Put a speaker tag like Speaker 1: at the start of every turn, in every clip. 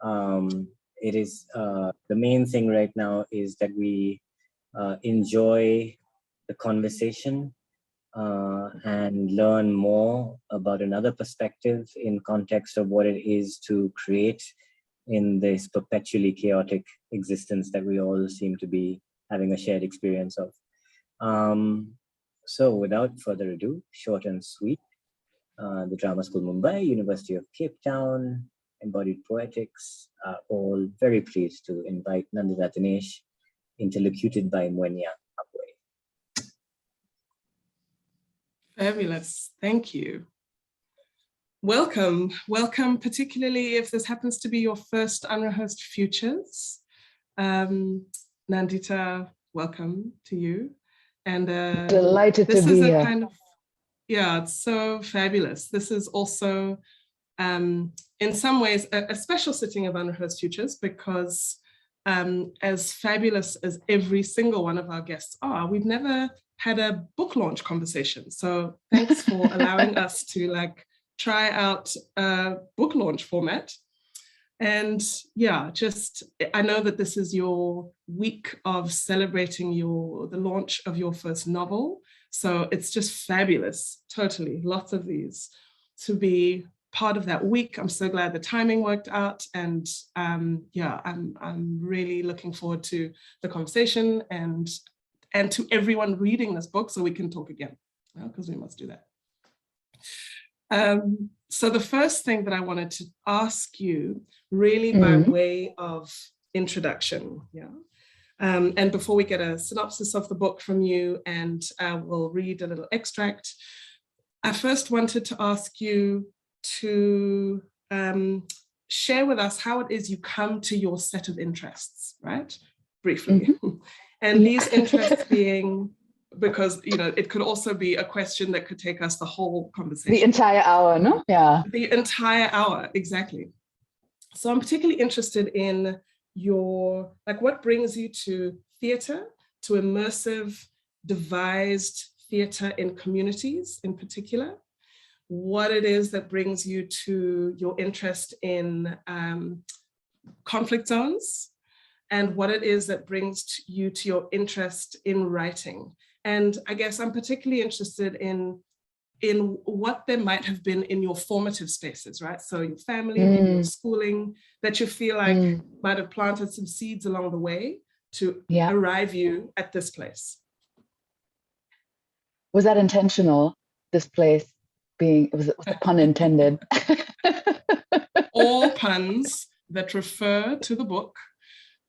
Speaker 1: It is the main thing right now is that we enjoy the conversation and learn more about another perspective in context of what it is to create in this perpetually chaotic existence that we all seem to be having a shared experience of. So without further ado, short and sweet, the Drama School Mumbai, University of Cape Town, Embodied Poetics are all very pleased to invite Nandita Dinesh, interlocuted by Mwenya Abwe.
Speaker 2: Fabulous, thank you. Welcome, welcome, particularly if this happens to be your first Unrehearsed Futures. Nandita, welcome to you. And
Speaker 3: delighted to be here.
Speaker 2: Kind of, yeah, it's so fabulous. This is also, in some ways, a special sitting of Unrehearsed Futures because as fabulous as every single one of our guests are, we've never had a book launch conversation. So thanks for allowing us to try out a book launch format. And yeah, I know that this is your week of celebrating the launch of your first novel. So it's just fabulous, totally, lots of these to be part of that week. I'm so glad the timing worked out. And yeah, I'm really looking forward to the conversation and to everyone reading this book so we can talk again, because we must do that. So the first thing that I wanted to ask you, really by way of introduction, and before we get a synopsis of the book from you and we'll read a little extract, I first wanted to ask you to share with us how it is you come to your set of interests, right? Briefly. And these interests being, because, it could also be a question that could take us the whole conversation.
Speaker 3: The entire hour, no? Yeah.
Speaker 2: The entire hour, exactly. So I'm particularly interested in what brings you to theatre, to immersive, devised theatre in communities in particular, what it is that brings you to your interest in conflict zones, and what it is that brings you to your interest in writing. And I guess I'm particularly interested in what there might have been in your formative spaces, right? So your family, maybe your schooling, that you feel like might have planted some seeds along the way to arrive you at this place.
Speaker 3: Was that intentional, this place being, was the pun intended?
Speaker 2: All puns that refer to the book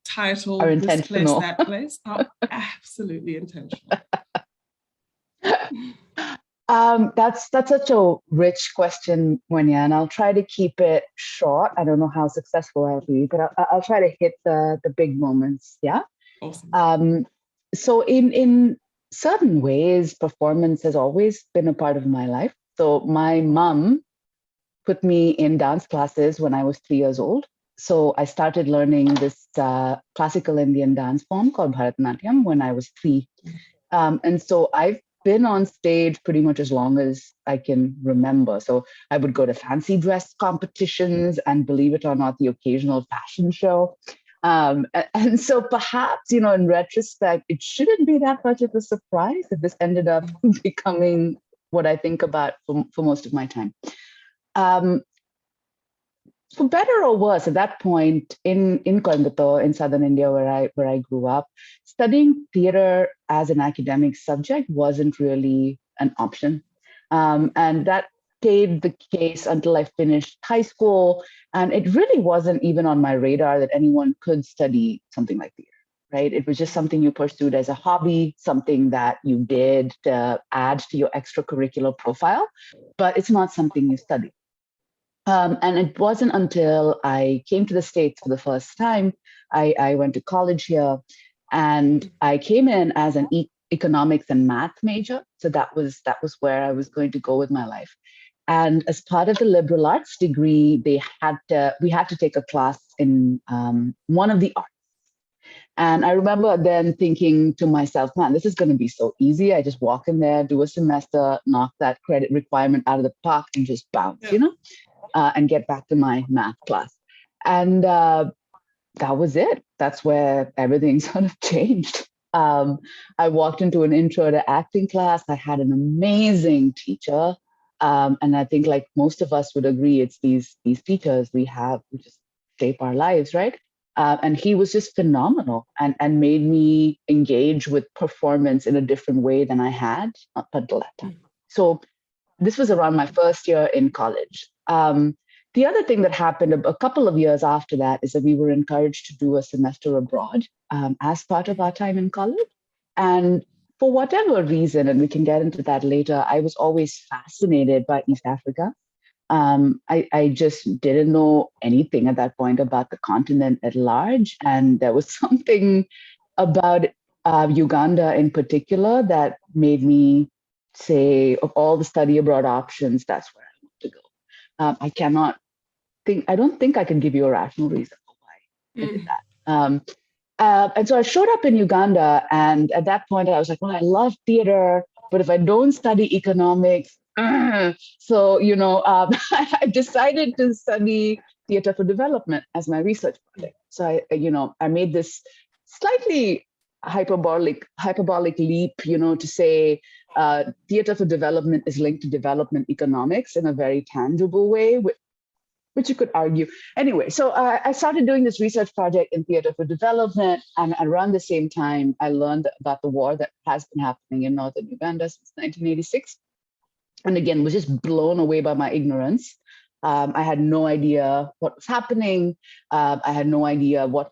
Speaker 2: titled
Speaker 3: are
Speaker 2: This Place,
Speaker 3: intentional.
Speaker 2: That Place are absolutely intentional.
Speaker 3: That's such a rich question, Mwenya, and I'll try to keep it short. I don't know how successful I'll be, but I'll try to hit the big moments. Yeah.
Speaker 2: Awesome.
Speaker 3: So in certain ways, performance has always been a part of my life. So my mom put me in dance classes when I was 3 years old. So I started learning this classical Indian dance form called Bharatanatyam when I was 3. And so I've been on stage pretty much as long as I can remember. So I would go to fancy dress competitions and, believe it or not, the occasional fashion show. And so perhaps, in retrospect, it shouldn't be that much of a surprise if this ended up becoming what I think about for most of my time. For better or worse, at that point in Coimbatore, in southern India, where I grew up, studying theater as an academic subject wasn't really an option. And that stayed the case until I finished high school. And it really wasn't even on my radar that anyone could study something like theater, right? It was just something you pursued as a hobby, something that you did to add to your extracurricular profile, but it's not something you studied. And it wasn't until I came to the States for the first time, I went to college here, and I came in as an economics and math major. So that was where I was going to go with my life. And as part of the liberal arts degree, we had to take a class in one of the arts. And I remember then thinking to myself, man, this is going to be so easy. I just walk in there, do a semester, knock that credit requirement out of the park, and just bounce, and get back to my math class. And that was it. That's where everything sort of changed. I walked into an intro to acting class. I had an amazing teacher. And I think like most of us would agree, it's these teachers we have who just shape our lives, right? And he was just phenomenal and made me engage with performance in a different way than I had up until that time. So this was around my first year in college. The other thing that happened a couple of years after that is that we were encouraged to do a semester abroad as part of our time in college. And for whatever reason, and we can get into that later, I was always fascinated by East Africa. I just didn't know anything at that point about the continent at large. And there was something about Uganda in particular that made me say, of all the study abroad options, that's where I want to go. I don't think I can give you a rational reason for why I did that. And so I showed up in Uganda, and at that point I was like, well, I love theater, but if I don't study economics, so, I decided to study theater for development as my research project. So I made this slightly hyperbolic leap, to say theater for development is linked to development economics in a very tangible way, which you could argue. Anyway, so I started doing this research project in theater for development, and around the same time, I learned about the war that has been happening in northern Uganda since 1986. And again, was just blown away by my ignorance. I had no idea what was happening. I had no idea that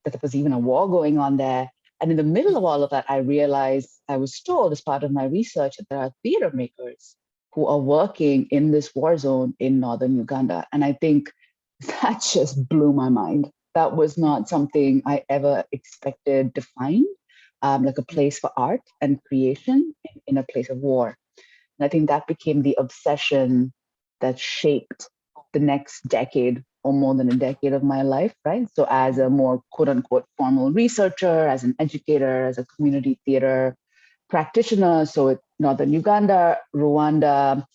Speaker 3: there was even a war going on there. And in the middle of all of that, I realized I was told as part of my research that there are theater makers who are working in this war zone in northern Uganda. And I think that just blew my mind. That was not something I ever expected to find, like a place for art and creation in a place of war. And I think that became the obsession that shaped the next decade or more than a decade of my life, right? So as a more quote unquote formal researcher, as an educator, as a community theater practitioner, so at Northern Uganda, Rwanda,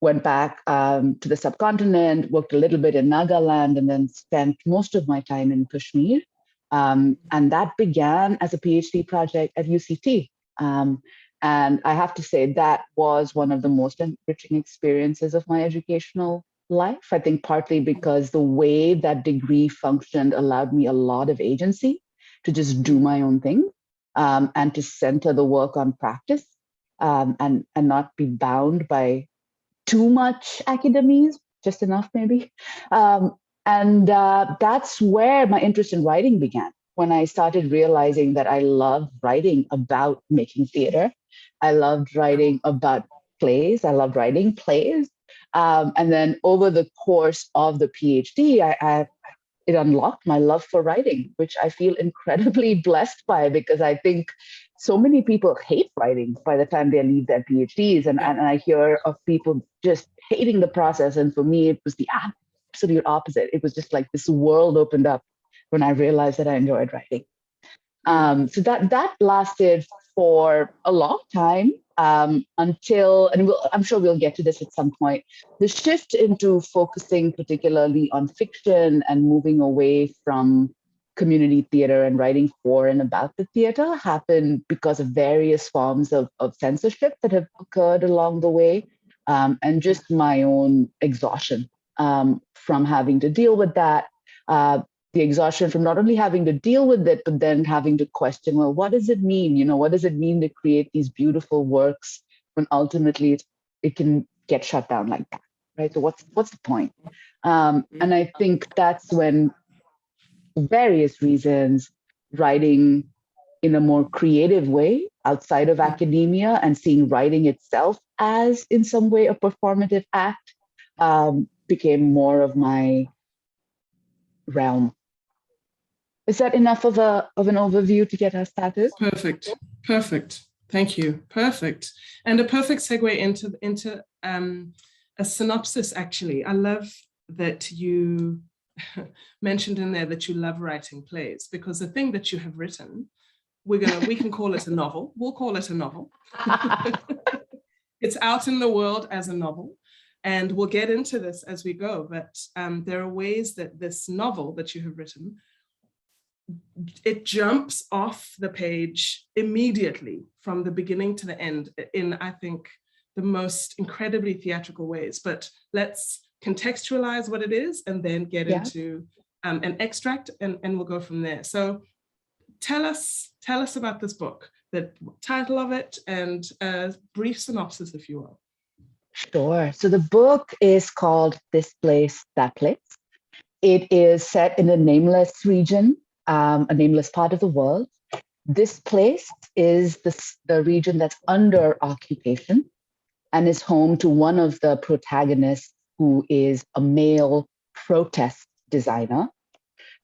Speaker 3: went back to the subcontinent, worked a little bit in Nagaland, and then spent most of my time in Kashmir. And that began as a PhD project at UCT. And I have to say that was one of the most enriching experiences of my educational life. I think partly because the way that degree functioned allowed me a lot of agency to just do my own thing, and to center the work on practice, and not be bound by too much academies, just enough maybe. And that's where my interest in writing began, when I started realizing that I loved writing about making theater. I loved writing about plays. I loved writing plays. And then over the course of the PhD, it unlocked my love for writing, which I feel incredibly blessed by, because I think so many people hate writing by the time they leave their PhDs. And I hear of people just hating the process. And for me, it was the absolute opposite. It was just like this world opened up when I realized that I enjoyed writing. So that lasted for a long time, until, and I'm sure we'll get to this at some point, the shift into focusing particularly on fiction and moving away from community theater and writing for and about the theater happened because of various forms of censorship that have occurred along the way, and just my own exhaustion from having to deal with that. The exhaustion from not only having to deal with it, but then having to question, well, what does it mean? What does it mean to create these beautiful works when ultimately it can get shut down like that, right? So what's the point? And I think that's when, for various reasons, writing in a more creative way outside of academia and seeing writing itself as in some way a performative act became more of my realm. Is that enough of an overview to get us started?
Speaker 2: Perfect. Thank you. Perfect. And a perfect segue into a synopsis, actually. I love that you mentioned in there that you love writing plays, because the thing that you have written, we can call it a novel. We'll call it a novel. It's out in the world as a novel. And we'll get into this as we go, but there are ways that this novel that you have written, it jumps off the page immediately from the beginning to the end in, I think, the most incredibly theatrical ways. But let's contextualize what it is and then get into an extract, and we'll go from there. So tell us about this book, the title of it, and a brief synopsis, if you will.
Speaker 3: Sure. So the book is called This Place, That Place. It is set in a nameless region, a nameless part of the world. This place is the region that's under occupation and is home to one of the protagonists, who is a male protest designer.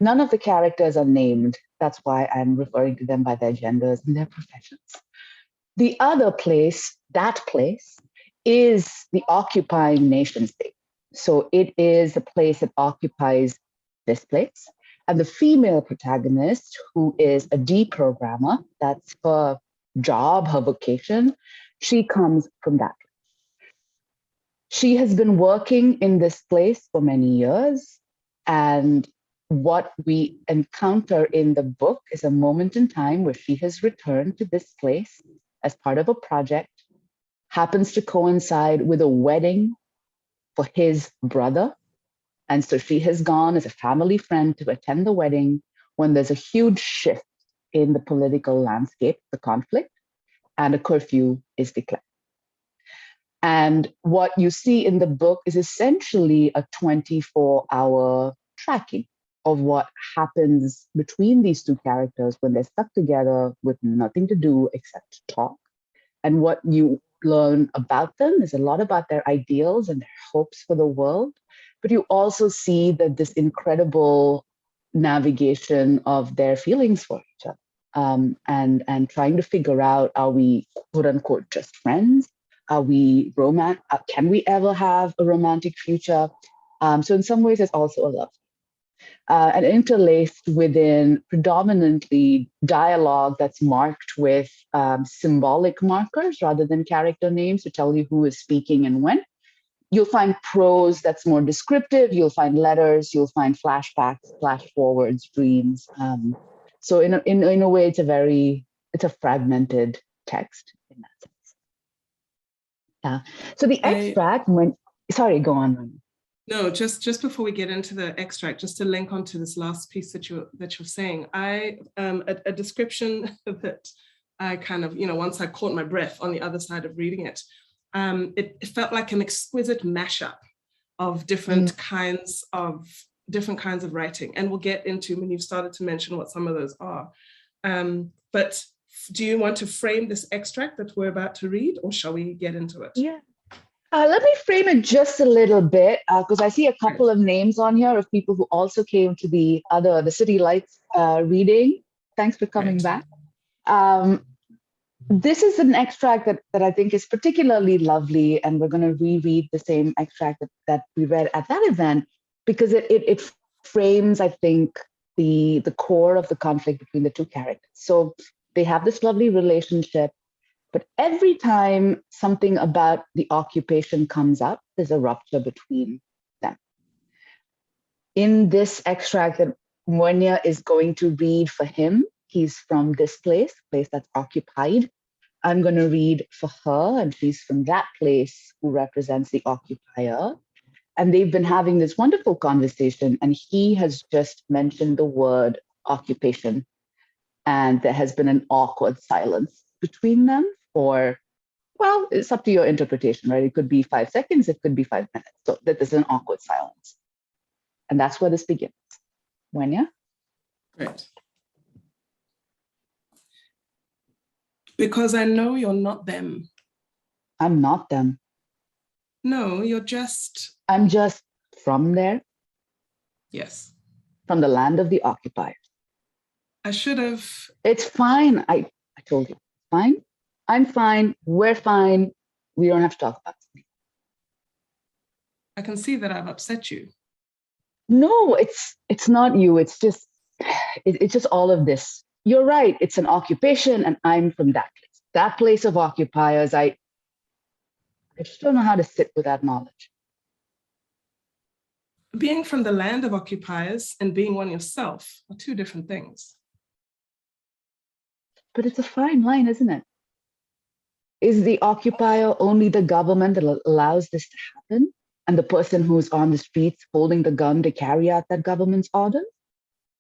Speaker 3: None of the characters are named. That's why I'm referring to them by their genders and their professions. The other place, that place, is the occupying nation state. So it is a place that occupies this place. And the female protagonist, who is a deprogrammer, that's her job, her vocation, she comes from that. She has been working in this place for many years. And what we encounter in the book is a moment in time where she has returned to this place as part of a project, happens to coincide with a wedding for his brother. And so she has gone as a family friend to attend the wedding when there's a huge shift in the political landscape, the conflict, and a curfew is declared. And what you see in the book is essentially a 24-hour tracking of what happens between these two characters when they're stuck together with nothing to do except talk. And what you learn about them is a lot about their ideals and their hopes for the world. But you also see that this incredible navigation of their feelings for each other, and trying to figure out, are we quote unquote just friends? Are we romantic? Can we ever have a romantic future? So in some ways, it's also a love. And interlaced within predominantly dialogue that's marked with symbolic markers rather than character names to tell you who is speaking and when. You'll find prose that's more descriptive. You'll find letters. You'll find flashbacks, flash forwards, dreams. So in a way, it's a fragmented text in that sense. Yeah. So the extract, sorry, go on.
Speaker 2: No, just before we get into the extract, just to link onto this last piece that you're saying, a description that I kind of, once I caught my breath on the other side of reading it, it felt like an exquisite mashup of different kinds of writing, and we'll get into when you've started to mention what some of those are. But do you want to frame this extract that we're about to read, or shall we get into it?
Speaker 3: Yeah. Let me frame it just a little bit, because I see a couple of names on here of people who also came to the City Lights reading. Thanks for coming back. This is an extract that I think is particularly lovely, and we're going to reread the same extract that we read at that event, because it frames, I think, the core of the conflict between the two characters. So they have this lovely relationship, but every time something about the occupation comes up, there's a rupture between them. In this extract that Moenia is going to read for him, he's from this place that's occupied. I'm going to read for her, and she's from that place who represents the occupier. And they've been having this wonderful conversation, and he has just mentioned the word occupation. And there has been an awkward silence between them for, well, it's up to your interpretation, right? It could be 5 seconds, it could be 5 minutes. So that there's an awkward silence. And that's where this begins. Moenia?
Speaker 2: Great. Because I know you're not them.
Speaker 3: I'm not them.
Speaker 2: No, you're just...
Speaker 3: I'm just from there.
Speaker 2: Yes.
Speaker 3: From the land of the occupiers.
Speaker 2: I should have...
Speaker 3: It's fine. I told you. Fine. I'm fine. We're fine. We don't have to talk about it.
Speaker 2: I can see that I've upset you.
Speaker 3: No, it's not you. It's just all of this. You're right. It's an occupation, and I'm from that place. That place of occupiers. I just don't know how to sit with that knowledge.
Speaker 2: being from the land of occupiers and being one yourself are two different things.
Speaker 3: But it's a fine line, isn't it? Is the occupier only the government that allows this to happen? And the person who's on the streets holding the gun to carry out that government's orders?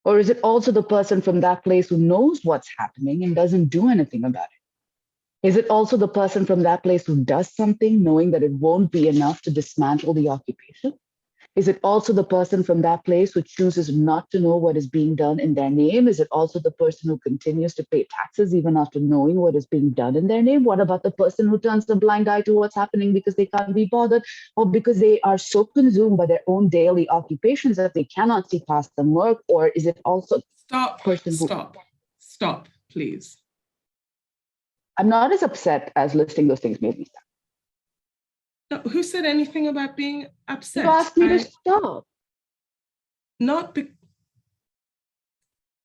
Speaker 3: Or is it also the person from that place who knows what's happening and doesn't do anything about it? Is it also the person from that place who does something knowing that it won't be enough to dismantle the occupation? Is it also the person from that place who chooses not to know what is being done in their name? Is it also the person who continues to pay taxes even after knowing what is being done in their name? What about the person who turns a blind eye to what's happening because they can't be bothered, or because they are so consumed by their own daily occupations that they cannot see past them work? Or is it also
Speaker 2: Stop, stop, please.
Speaker 3: I'm not as upset as listing those things made me sound.
Speaker 2: No, who said anything about being upset?
Speaker 3: You asked me to stop.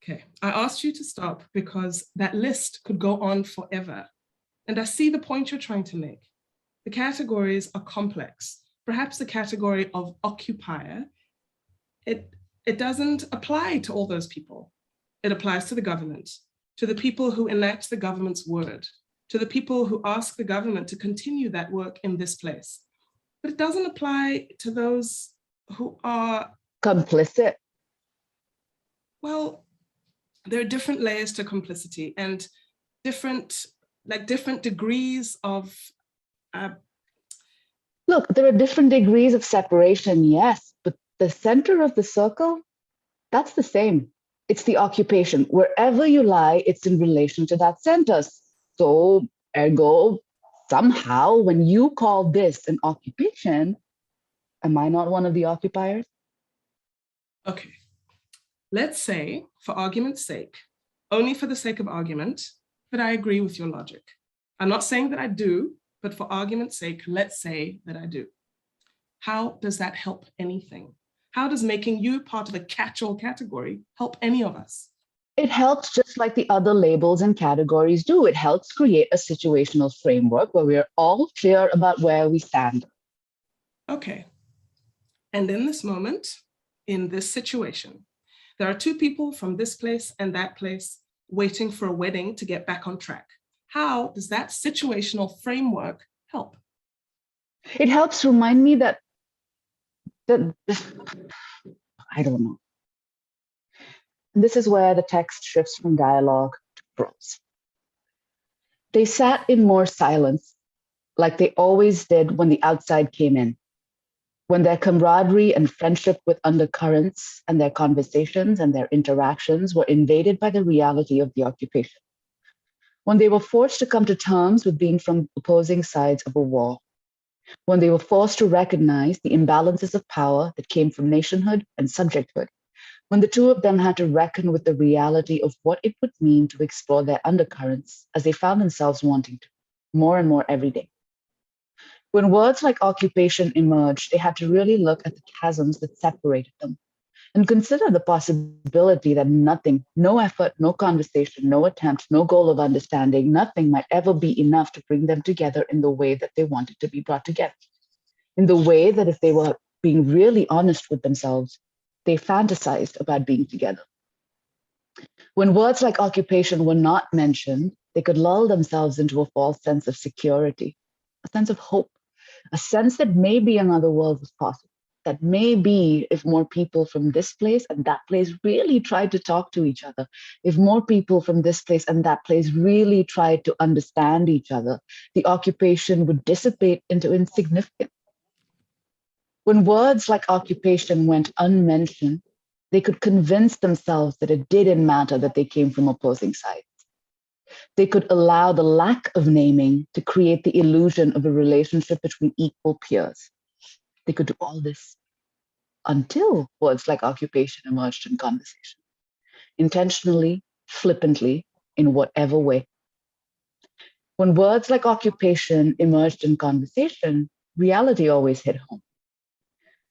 Speaker 2: Okay, I asked you to stop because that list could go on forever. And I see the point you're trying to make. The categories are complex. Perhaps the category of occupier, it doesn't apply to all those people. It applies to the government, to the people who enact the government's word, to the people who ask the government to continue that work in this place. But it doesn't apply to those who are
Speaker 3: complicit.
Speaker 2: Well, there are different layers to complicity and different degrees of.
Speaker 3: Look, there are different degrees of separation, yes, but the center of the circle, that's the same. It's the occupation. Wherever you lie, it's in relation to that center. So, ergo, somehow, when you call this an occupation, am I not one of the occupiers?
Speaker 2: Okay. Let's say, for argument's sake, only for the sake of argument, that I agree with your logic. I'm not saying that I do, but for argument's sake, let's say that I do. How does that help anything? How does making you part of a catch-all category help any of us?
Speaker 3: It helps just like the other labels and categories do. It helps create a situational framework where we're all clear about where we stand.
Speaker 2: Okay. And in this moment, in this situation, there are two people from this place and that place waiting for a wedding to get back on track. How does that situational framework help?
Speaker 3: It helps remind me that I don't know. This is where the text shifts from dialogue to prose. They sat in more silence, like they always did when the outside came in, when their camaraderie and friendship with undercurrents and their conversations and their interactions were invaded by the reality of the occupation, when they were forced to come to terms with being from opposing sides of a war, when they were forced to recognize the imbalances of power that came from nationhood and subjecthood, when the two of them had to reckon with the reality of what it would mean to explore their undercurrents as they found themselves wanting to, more and more every day. When words like occupation emerged, they had to really look at the chasms that separated them and consider the possibility that nothing, no effort, no conversation, no attempt, no goal of understanding, nothing might ever be enough to bring them together in the way that they wanted to be brought together. In the way that if they were being really honest with themselves, they fantasized about being together. When words like occupation were not mentioned, they could lull themselves into a false sense of security, a sense of hope, a sense that maybe another world was possible, that maybe if more people from this place and that place really tried to talk to each other, if more people from this place and that place really tried to understand each other, the occupation would dissipate into insignificance. When words like occupation went unmentioned, they could convince themselves that it didn't matter that they came from opposing sides. They could allow the lack of naming to create the illusion of a relationship between equal peers. They could do all this until words like occupation emerged in conversation, intentionally, flippantly, in whatever way. When words like occupation emerged in conversation, reality always hit home.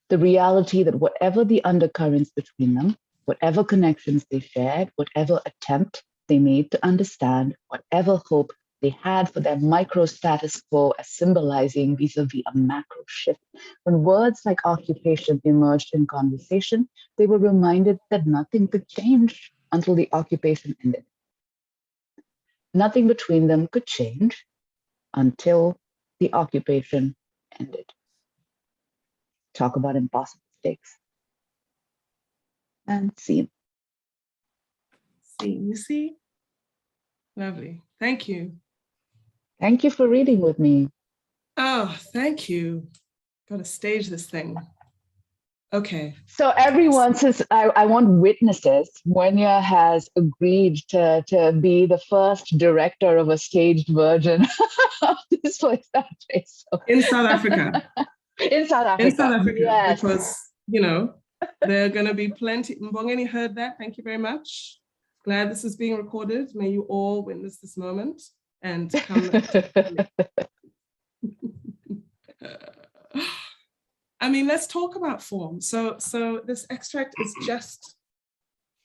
Speaker 3: The reality that whatever the undercurrents between them, whatever connections they shared, whatever attempt they made to understand, whatever hope they had for their micro status quo as symbolizing vis-a-vis a macro shift. When words like occupation emerged in conversation, they were reminded that nothing could change until the occupation ended. Nothing between them could change until the occupation ended. Talk about impossible stakes. And scene.
Speaker 2: See, you see? Lovely. Thank you.
Speaker 3: Thank you for reading with me.
Speaker 2: Oh, thank you. Got to stage this thing. Okay.
Speaker 3: So everyone, since I want witnesses, Mwenya has agreed to be the first director of a staged version of this voice acting. So.
Speaker 2: In South Africa.
Speaker 3: In South Africa.
Speaker 2: In South Africa,
Speaker 3: yes.
Speaker 2: Because, you know, there are going to be plenty. Mbongeni heard that. Thank you very much. Glad this is being recorded. May you all witness this moment and come. I mean, let's talk about form. So this extract is just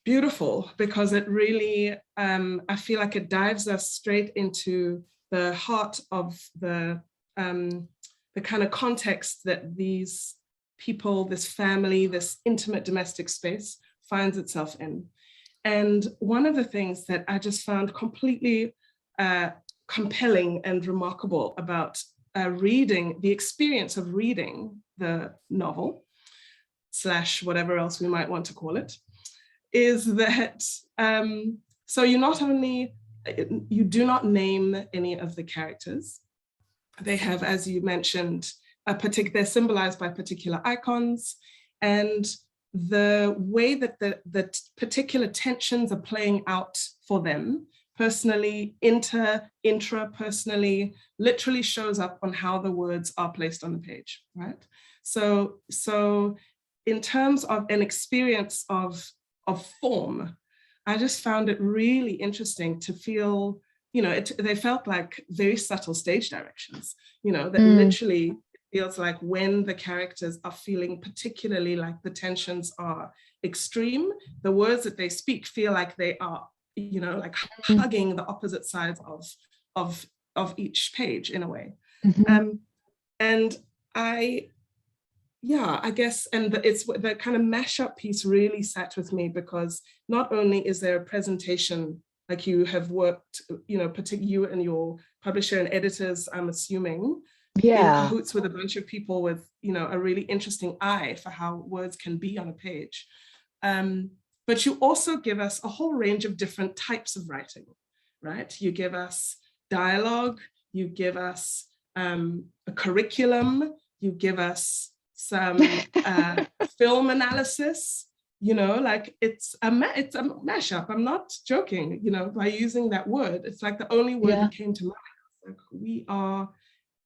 Speaker 2: beautiful because it really, I feel like it dives us straight into the heart of the kind of context that these people, this family, this intimate domestic space finds itself in. And one of the things that I just found completely compelling and remarkable about reading, the experience of reading the novel, / whatever else we might want to call it, is that, so you do not name any of the characters. They have, as you mentioned, they're symbolized by particular icons, and the way that the particular tensions are playing out for them, personally, intra-personally, literally shows up on how the words are placed on the page, right? So in terms of an experience of form, I just found it really interesting to feel, you know, they felt like very subtle stage directions, you know, that literally feels like when the characters are feeling particularly like the tensions are extreme, the words that they speak feel like they are, you know, like hugging the opposite sides of each page in a way. And I guess, and it's the kind of mashup piece really sat with me because not only is there a presentation, like you have worked, you know, particularly you and your publisher and editors, I'm assuming, in cahoots with a bunch of people with, you know, a really interesting eye for how words can be on a page. But you also give us a whole range of different types of writing, right? You give us dialogue, you give us a curriculum, you give us some film analysis, you know, like it's a mashup. I'm not joking, you know, by using that word. It's like the only word that came to mind. Like we are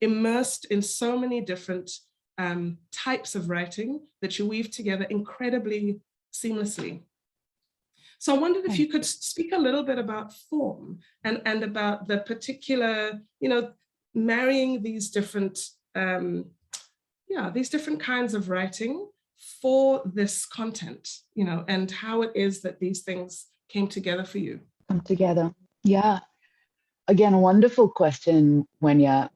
Speaker 2: immersed in so many different types of writing that you weave together incredibly seamlessly. So I wondered if you could speak a little bit about form and about the particular, you know, marrying these different, these different kinds of writing for this content, you know, and how it is that these things came together for you.
Speaker 3: Come together. Yeah. Again, wonderful question, Mwenya.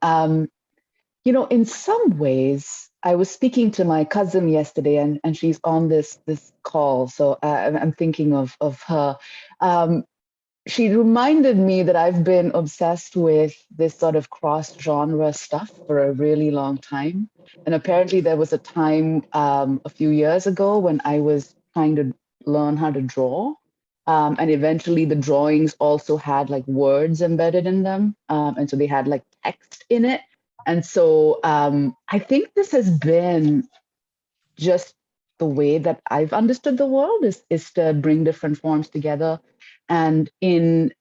Speaker 3: You know, in some ways, I was speaking to my cousin yesterday, and she's on this call, so I'm thinking of her. She reminded me that I've been obsessed with this sort of cross-genre stuff for a really long time. And apparently there was a time a few years ago when I was trying to learn how to draw. And eventually the drawings also had like words embedded in them. And so they had like text in it. And so I think this has been just the way that I've understood the world is to bring different forms together. And in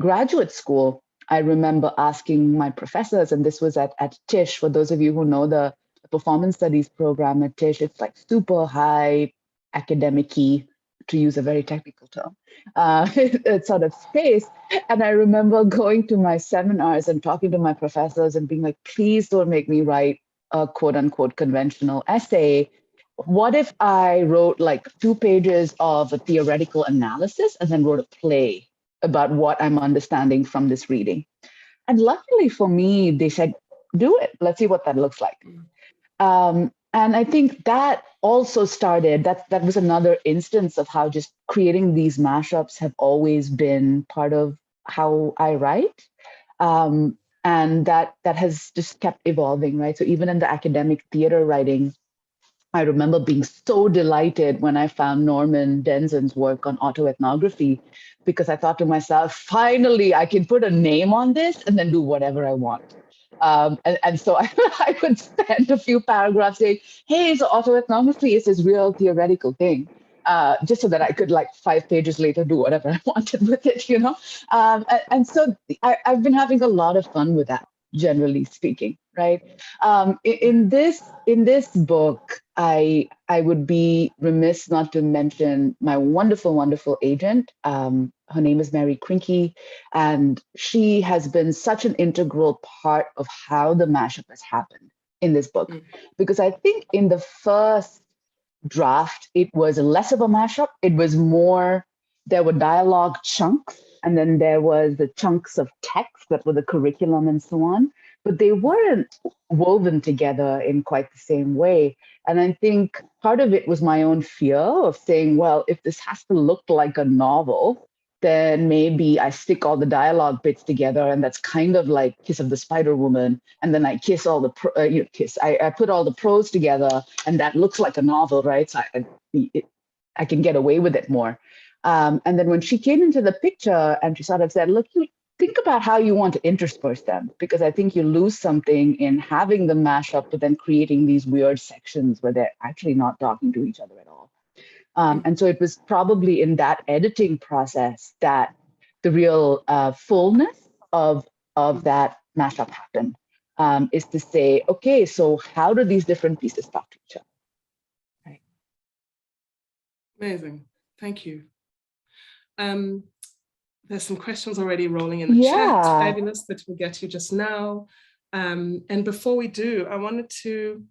Speaker 3: graduate school, I remember asking my professors, and this was at Tisch, for those of you who know the performance studies program at Tisch, it's like super high academic-y, to use a very technical term, sort of space. And I remember going to my seminars and talking to my professors and being like, please don't make me write a quote unquote conventional essay. What if I wrote like 2 pages of a theoretical analysis and then wrote a play about what I'm understanding from this reading? And luckily for me, they said, do it. Let's see what that looks like. And I think that also started, that was another instance of how just creating these mashups have always been part of how I write. And that has just kept evolving, right? So even in the academic theater writing, I remember being so delighted when I found Norman Denzin's work on autoethnography, because I thought to myself, finally, I can put a name on this and then do whatever I want. And so I would spend a few paragraphs saying, hey, so autoethnography is this real theoretical thing, just so that I could, like, 5 pages later, do whatever I wanted with it, you know? And so I've been having a lot of fun with that, generally speaking, right? In this book, I would be remiss not to mention my wonderful, wonderful agent. Her name is Mary Krinky, and she has been such an integral part of how the mashup has happened in this book. Because I think in the first draft, it was less of a mashup. It was more, there were dialogue chunks, and then there was the chunks of text that were the curriculum and so on, but they weren't woven together in quite the same way. And I think part of it was my own fear of saying, well, if this has to look like a novel, then maybe I stick all the dialogue bits together, and that's kind of like Kiss of the Spider Woman. And then I kiss all the I put all the prose together, and that looks like a novel, right? So I can get away with it more. And then when she came into the picture and she sort of said, look, you think about how you want to intersperse them, because I think you lose something in having them mash up, but then creating these weird sections where they're actually not talking to each other at all. And so it was probably in that editing process that the real fullness of that mashup happened, is to say, okay, so how do these different pieces talk to each other? Right.
Speaker 2: Amazing. Thank you. There's some questions already rolling in the chat. Fabulous, that we'll get to just now. And before we do, I wanted to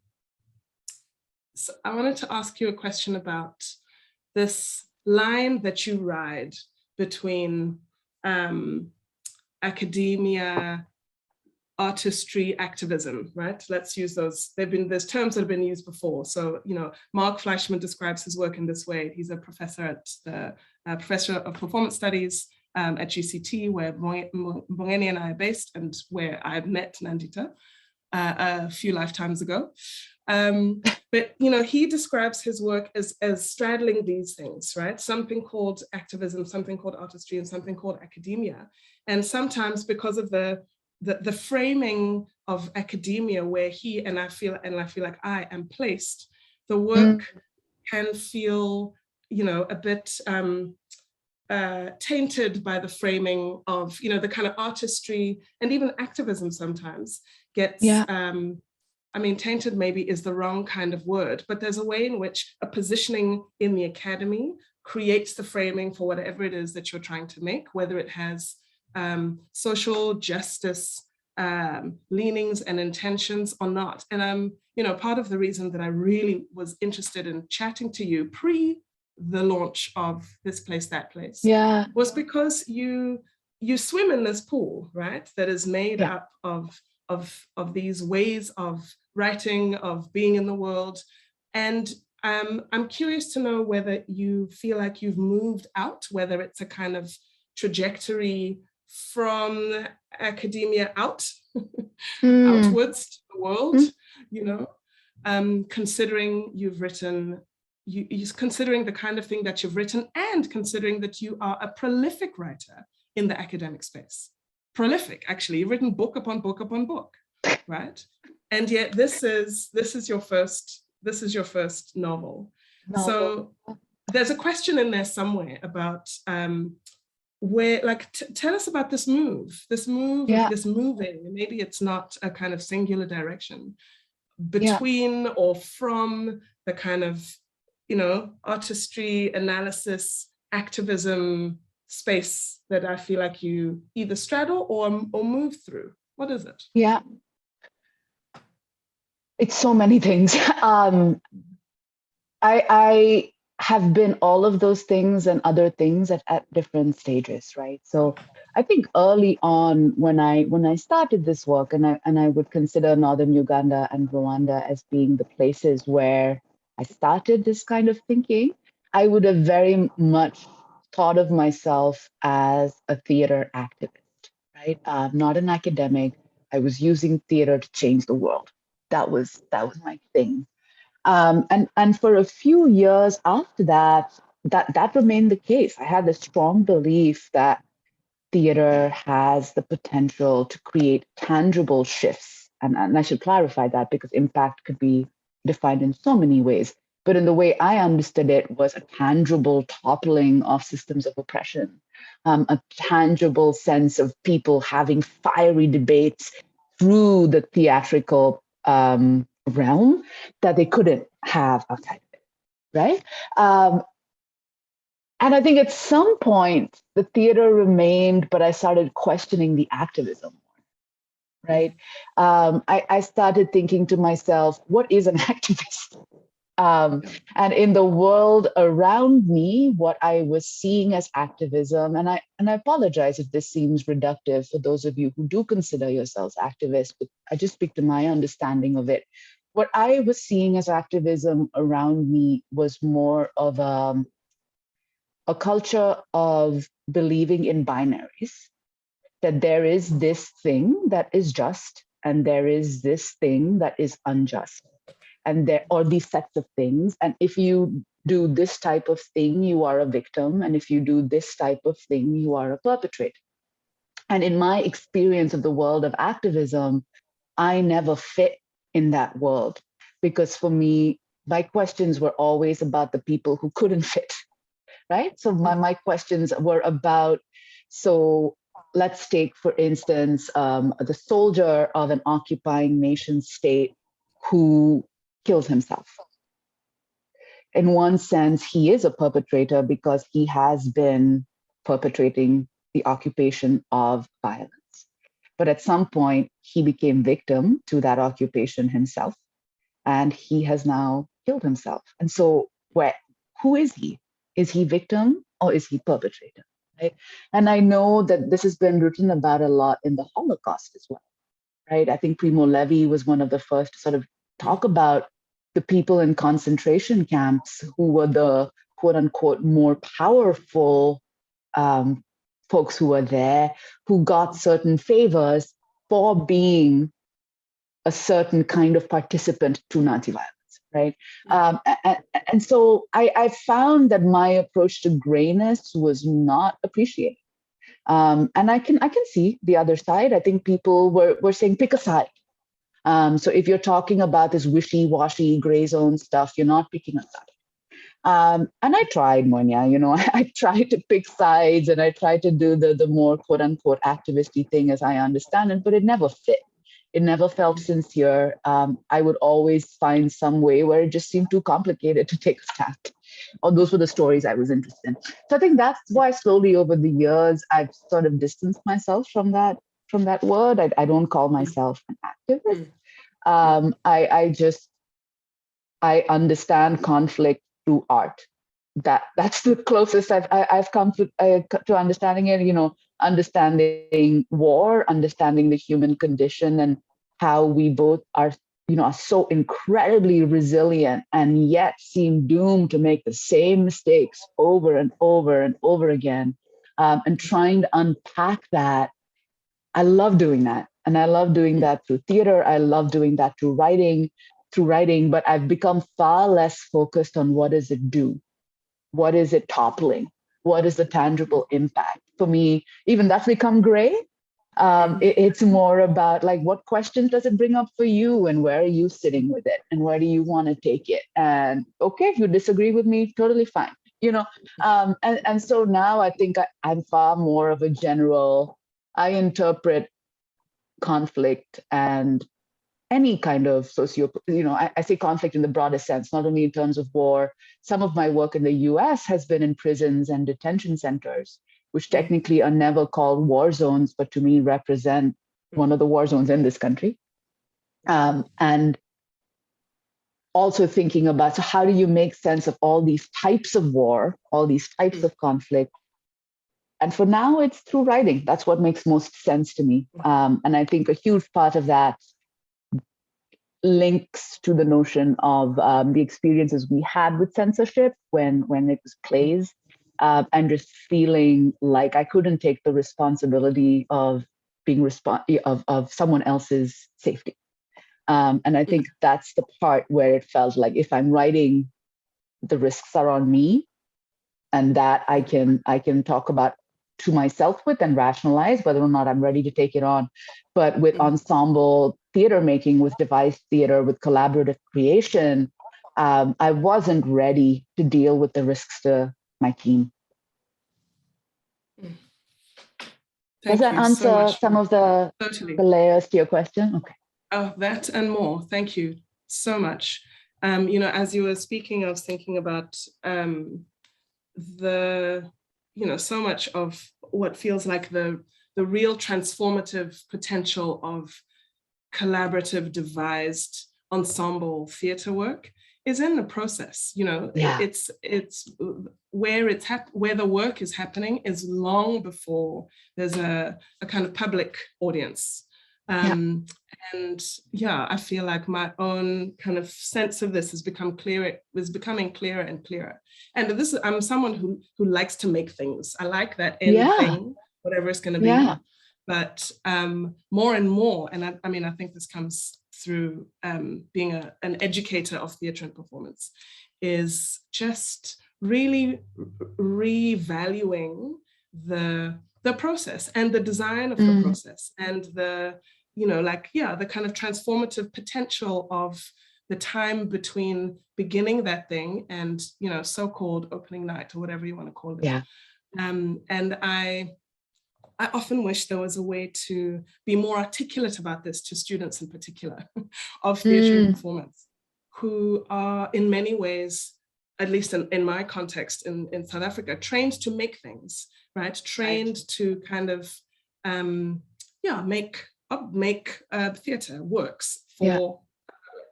Speaker 2: ask you a question about this line that you ride between academia, artistry, activism, right? Let's use those. There's terms that have been used before. So, you know, Mark Fleischman describes his work in this way. He's a professor at the Professor of Performance Studies at GCT, where Mbongeni and I are based, and where I've met Nandita a few lifetimes ago. But, you know, he describes his work as straddling these things, right? Something called activism, something called artistry, and something called academia. And sometimes because of the framing of academia, where he and I feel like I am placed, the work can feel, you know, a bit tainted by the framing of, you know, the kind of artistry, and even activism sometimes gets, I mean, tainted maybe is the wrong kind of word, but there's a way in which a positioning in the academy creates the framing for whatever it is that you're trying to make, whether it has social justice leanings and intentions or not. And you know, part of the reason that I really was interested in chatting to you pre the launch of This Place, That Place, was because you swim in this pool, right? That is made up of these ways of writing, of being in the world. And I'm curious to know whether you feel like you've moved out, whether it's a kind of trajectory from academia out, outwards to the world, you know, considering you've written, considering the kind of thing that you've written, and considering that you are a prolific writer in the academic space. Prolific, actually, you've written book upon book upon book, right? And yet this is your first novel. So there's a question in there somewhere about where, like, tell us about this move, this moving, maybe it's not a kind of singular direction, between or from the kind of, you know, artistry, analysis, activism space that I feel like you either straddle or move through. What is it?
Speaker 3: Yeah. It's so many things. I have been all of those things and other things at different stages, right? So I think early on when I started this work, and I would consider northern Uganda and Rwanda as being the places where I started this kind of thinking, I would have very much thought of myself as a theater activist, right? Not an academic. I was using theater to change the world. That was my thing. And for a few years after that, that remained the case. I had a strong belief that theater has the potential to create tangible shifts. And I should clarify that because impact could be defined in so many ways. But in the way I understood it was a tangible toppling of systems of oppression, a tangible sense of people having fiery debates through the theatrical realm that they couldn't have outside of it, right? Um, and I think at some point the theater remained, but I started questioning the activism, right? I started thinking to myself, what is an activist? And in the world around me, what I was seeing as activism, and I apologize if this seems reductive for those of you who do consider yourselves activists, but I just speak to my understanding of it. What I was seeing as activism around me was more of a culture of believing in binaries, that there is this thing that is just and there is this thing that is unjust, and there are these sets of things, and if you do this type of thing you are a victim, and if you do this type of thing you are a perpetrator. And in my experience of the world of activism, I never fit in that world, because for me my questions were always about the people who couldn't fit, right? So my questions were about, so let's take, for instance, the soldier of an occupying nation state who kills himself. In one sense, he is a perpetrator because he has been perpetrating the occupation of violence. But at some point, he became victim to that occupation himself, and he has now killed himself. And so, who is he? Is he victim or is he perpetrator? Right? And I know that this has been written about a lot in the Holocaust as well, right? I think Primo Levi was one of the first to sort of talk about the people in concentration camps who were the quote unquote more powerful um, folks who were there, who got certain favors for being a certain kind of participant to Nazi violence, right? And so I found that my approach to grayness was not appreciated. And I can see the other side. I think people were saying pick a side. So if you're talking about this wishy-washy gray zone stuff, you're not picking a side. And I tried, Monia, I tried to pick sides, and I tried to do the more quote unquote activisty thing as I understand it, but it never fit. It never felt sincere. I would always find some way where it just seemed too complicated to take a stand. Or those were the stories I was interested in. So I think that's why slowly over the years I've sort of distanced myself from that word. I don't call myself an activist. I understand conflict through art. That's the closest I've come to understanding it. Understanding war, understanding the human condition, and how we both are so incredibly resilient and yet seem doomed to make the same mistakes over and over and over again. And trying to unpack that, I love doing that. And I love doing that through theater. I love doing that through writing, but I've become far less focused on what does it do? What is it toppling? What is the tangible impact? For me, even that's become gray. It's more about like, what questions does it bring up for you, and where are you sitting with it, and where do you want to take it? And okay, if you disagree with me, totally fine. And so now I think I'm far more of a general. I interpret conflict and any kind of I say conflict in the broadest sense, not only in terms of war. Some of my work in the US has been in prisons and detention centers, which technically are never called war zones, but to me represent one of the war zones in this country. And also thinking about, so how do you make sense of all these types of war, all these types of conflict, And for now, it's through writing. That's what makes most sense to me. And I think a huge part of that links to the notion of the experiences we had with censorship when it was plays, and just feeling like I couldn't take the responsibility of being of someone else's safety. And I think that's the part where it felt like if I'm writing, the risks are on me, and that I can talk about to myself with and rationalize whether or not I'm ready to take it on. But with ensemble theater making, with devised theater, with collaborative creation, I wasn't ready to deal with the risks to my team. Does that answer some of the layers to your question? Okay.
Speaker 2: Oh, that and more. Thank you so much. You know, as you were speaking, I was thinking about so much of what feels like the real transformative potential of collaborative, devised ensemble theater work is in the process. You know, it's where the work is happening is long before there's a kind of public audience. And I feel like my own kind of sense of this is becoming clearer and clearer. And I'm someone who likes to make things. I like that end thing, whatever it's going to be. But more and more, and I mean, I think this comes through being an educator of theatre and performance, is just really revaluing the process and the design of the process and the kind of transformative potential of the time between beginning that thing and, so-called opening night or whatever you want to call it. And I often wish there was a way to be more articulate about this to students in particular of theatre and performance, who are in many ways, at least in my context in South Africa, trained to make things, right? Trained to kind of, make theatre works for public,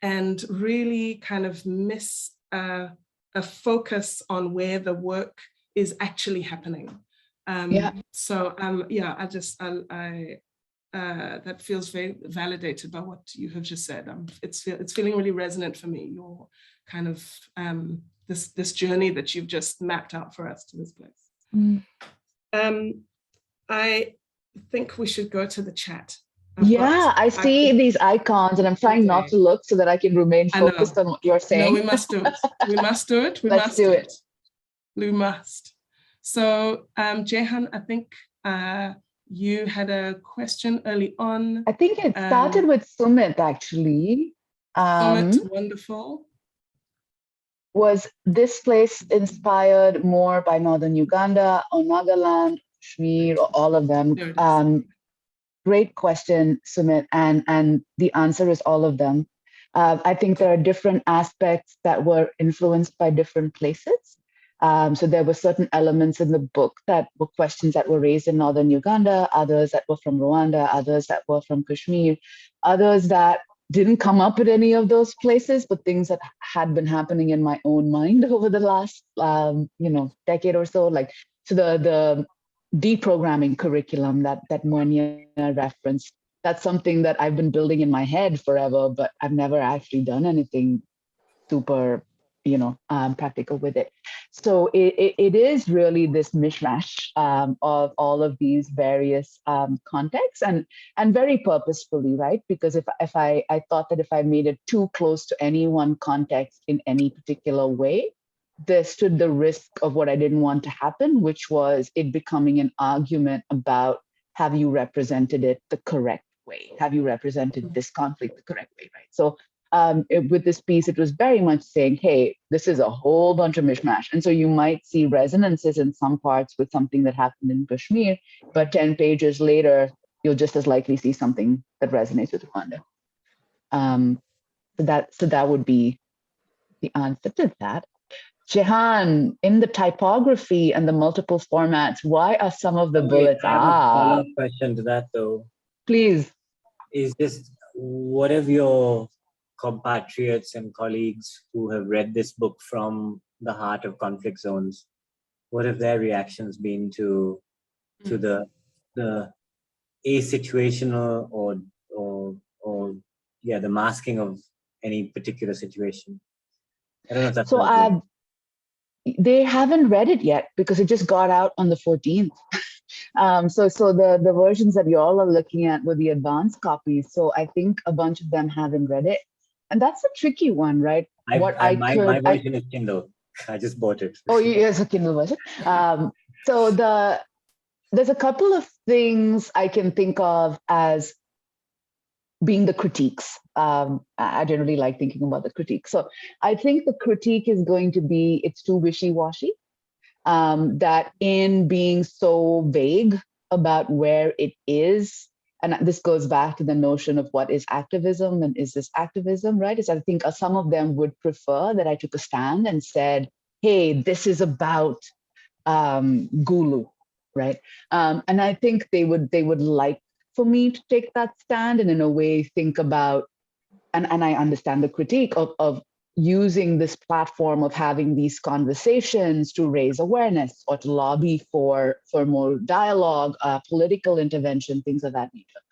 Speaker 2: and really kind of miss a focus on where the work is actually happening. So that feels very validated by what you have just said. It's feeling really resonant for me, your kind of this journey that you've just mapped out for us to this place. I think we should go to the chat.
Speaker 3: I see these icons and I'm trying not to look so that I can remain focused on what you're saying.
Speaker 2: No, we must do it. We must do it.
Speaker 3: Let's do it.
Speaker 2: We must. So, Jehan, I think you had a question early on.
Speaker 3: I think it started with Sumit, actually.
Speaker 2: Sumit, wonderful.
Speaker 3: Was this place inspired more by Northern Uganda or Nagaland, Kashmir, or all of them? Great question, Sumit, and the answer is all of them. I think there are different aspects that were influenced by different places. So there were certain elements in the book that were questions that were raised in Northern Uganda, others that were from Rwanda, others that were from Kashmir, others that didn't come up at any of those places, but things that had been happening in my own mind over the last, decade or so. Like, so the deprogramming curriculum that Monia referenced, that's something that I've been building in my head forever, but I've never actually done anything super practical with it. So it is really this mishmash of all of these various contexts, and very purposefully, right? Because if I thought that if I made it too close to any one context in any particular way, there stood the risk of what I didn't want to happen, which was it becoming an argument about, have you represented it the correct way? Have you represented this conflict the correct way, right? So with this piece, it was very much saying, hey, this is a whole bunch of mishmash. And so you might see resonances in some parts with something that happened in Kashmir, but 10 pages later, you'll just as likely see something that resonates with Rwanda. So that would be the answer to that. Jehan, in the typography and the multiple formats, why are some of the bullets?
Speaker 1: I have a follow-up question to that, though.
Speaker 3: Please.
Speaker 1: Is just, what have your compatriots and colleagues who have read this book from the heart of conflict zones, what have their reactions been to the asituational or yeah, the masking of any particular situation. I don't know if that's
Speaker 3: So they haven't read it yet because it just got out on the 14th. So the versions that you all are looking at were the advanced copies. So I think a bunch of them haven't read it, and that's a tricky one, right?
Speaker 1: My version is Kindle. I just bought it.
Speaker 3: Oh, yes, a Kindle version. So there's a couple of things I can think of as being the critiques. I generally like thinking about the critiques. So I think the critique is going to be it's too wishy-washy. That in being so vague about where it is, and this goes back to the notion of what is activism and is this activism, right? Is I think some of them would prefer that I took a stand and said, hey, this is about Gulu, right? And I think they would like for me to take that stand and in a way think about, and I understand the critique of using this platform of having these conversations to raise awareness or to lobby for more dialogue, political intervention, things of that nature.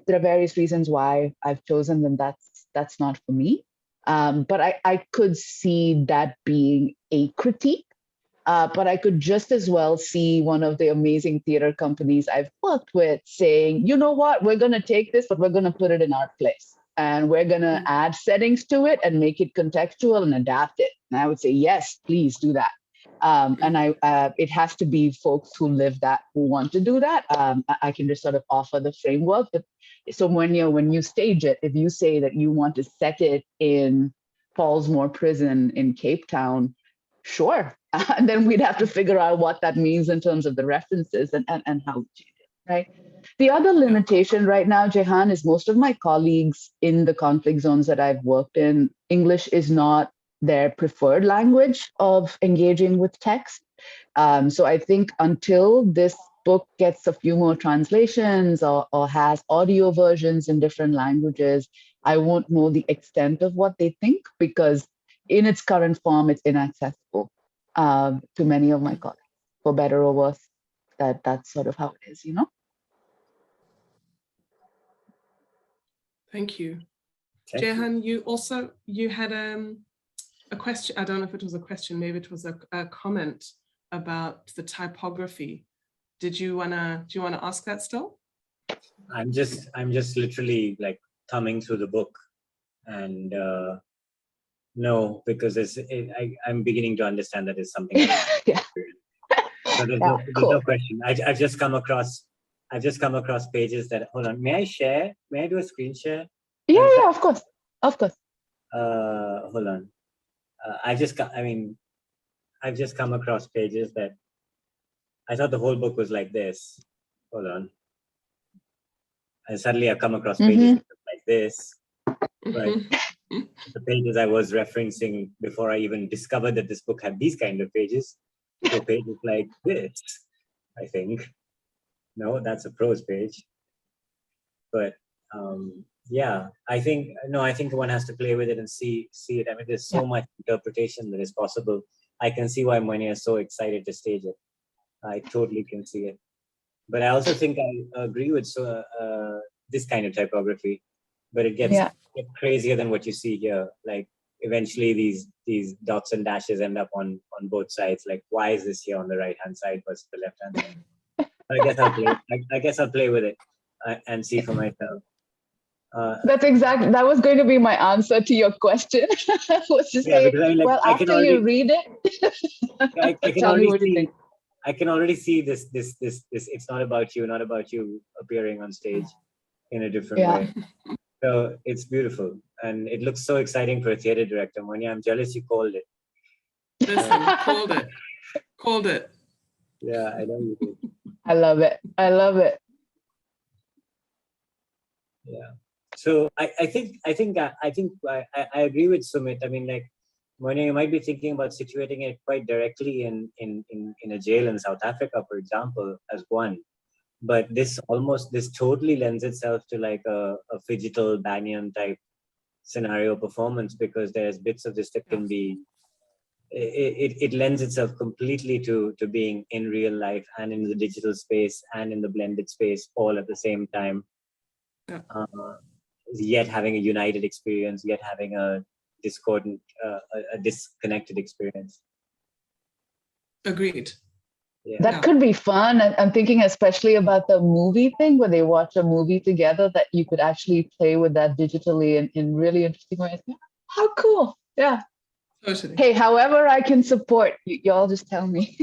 Speaker 3: There are various reasons why I've chosen them. That's not for me. But I could see that being a critique. But I could just as well see one of the amazing theater companies I've worked with saying, you know what, we're going to take this, but we're going to put it in our place. And we're going to add settings to it and make it contextual and adapt it. And I would say, yes, please do that. And it has to be folks who live that, who want to do that. I can just sort of offer the framework. But so when you stage it, if you say that you want to set it in Paulsmoor Prison in Cape Town, sure. And then we'd have to figure out what that means in terms of the references and how we change it, right? The other limitation right now, Jehan, is most of my colleagues in the conflict zones that I've worked in, English is not their preferred language of engaging with text. So I think until this book gets a few more translations or has audio versions in different languages, I won't know the extent of what they think because in its current form, it's inaccessible to many of my colleagues, for better or worse. That's sort of how it is, you know?
Speaker 2: Thank you. Jehan, you had a question. I don't know if it was a question, maybe it was a comment about the typography. Do you wanna ask that still?
Speaker 1: I'm just literally like thumbing through the book, and no, because I'm beginning to understand that it's something.
Speaker 3: Yeah.
Speaker 1: So there's no question. I've just come across pages that. Hold on, may I share? May I do a screen share?
Speaker 3: Yeah, of course.
Speaker 1: Hold on. I've just come across pages that I thought the whole book was like this. Hold on. And suddenly I've come across pages like this. But the pages I was referencing before I even discovered that this book had these kind of pages were pages like this, I think. No, that's a prose page. But yeah, I think one has to play with it and see it. I mean, there's so much interpretation that is possible. I can see why Monia is so excited to stage it. I totally can see it. But I also think I agree with this kind of typography, but it gets crazier than what you see here. Like eventually these dots and dashes end up on both sides. Like why is this here on the right hand side versus the left hand side? I guess I'll play with it and see for myself.
Speaker 3: That was going to be my answer to your question. Was to say, after you read it, tell me what you think.
Speaker 1: I can already see this. It's not about you appearing on stage in a different way. So it's beautiful, and it looks so exciting for a theater director. Monia, I'm jealous you called it.
Speaker 2: Listen, called it.
Speaker 1: Yeah, I know you did.
Speaker 3: I love it.
Speaker 1: Yeah. So I think I agree with Sumit. I mean, like, Monia, you might be thinking about situating it quite directly in a jail in South Africa, for example, as one. But this totally lends itself to like a phygital Banyan type scenario performance, because there's bits of this that can be it lends itself completely to being in real life and in the digital space and in the blended space all at the same time.
Speaker 2: Yeah.
Speaker 1: Yet having a united experience, yet having a discordant, a disconnected experience.
Speaker 2: Agreed.
Speaker 1: Yeah.
Speaker 3: That could be fun. I'm thinking especially about the movie thing where they watch a movie together, that you could actually play with that digitally in really interesting ways. How cool. Yeah.
Speaker 2: Totally.
Speaker 3: Hey, however I can support, y'all just tell me.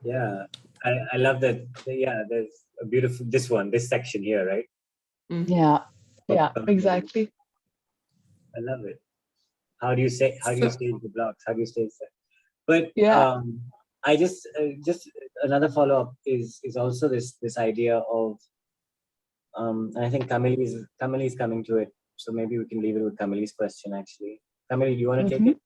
Speaker 1: Yeah. I love that. Yeah, there's a beautiful, this section here, right?
Speaker 3: Yeah. Yeah, exactly.
Speaker 1: I love it. How do you stage the blocks? How do you stage that? But
Speaker 3: yeah.
Speaker 1: I just another follow-up is also this idea of and I think Kamili is coming to it, so maybe we can leave it with Kamili's question actually. Kamili, do you want to take it?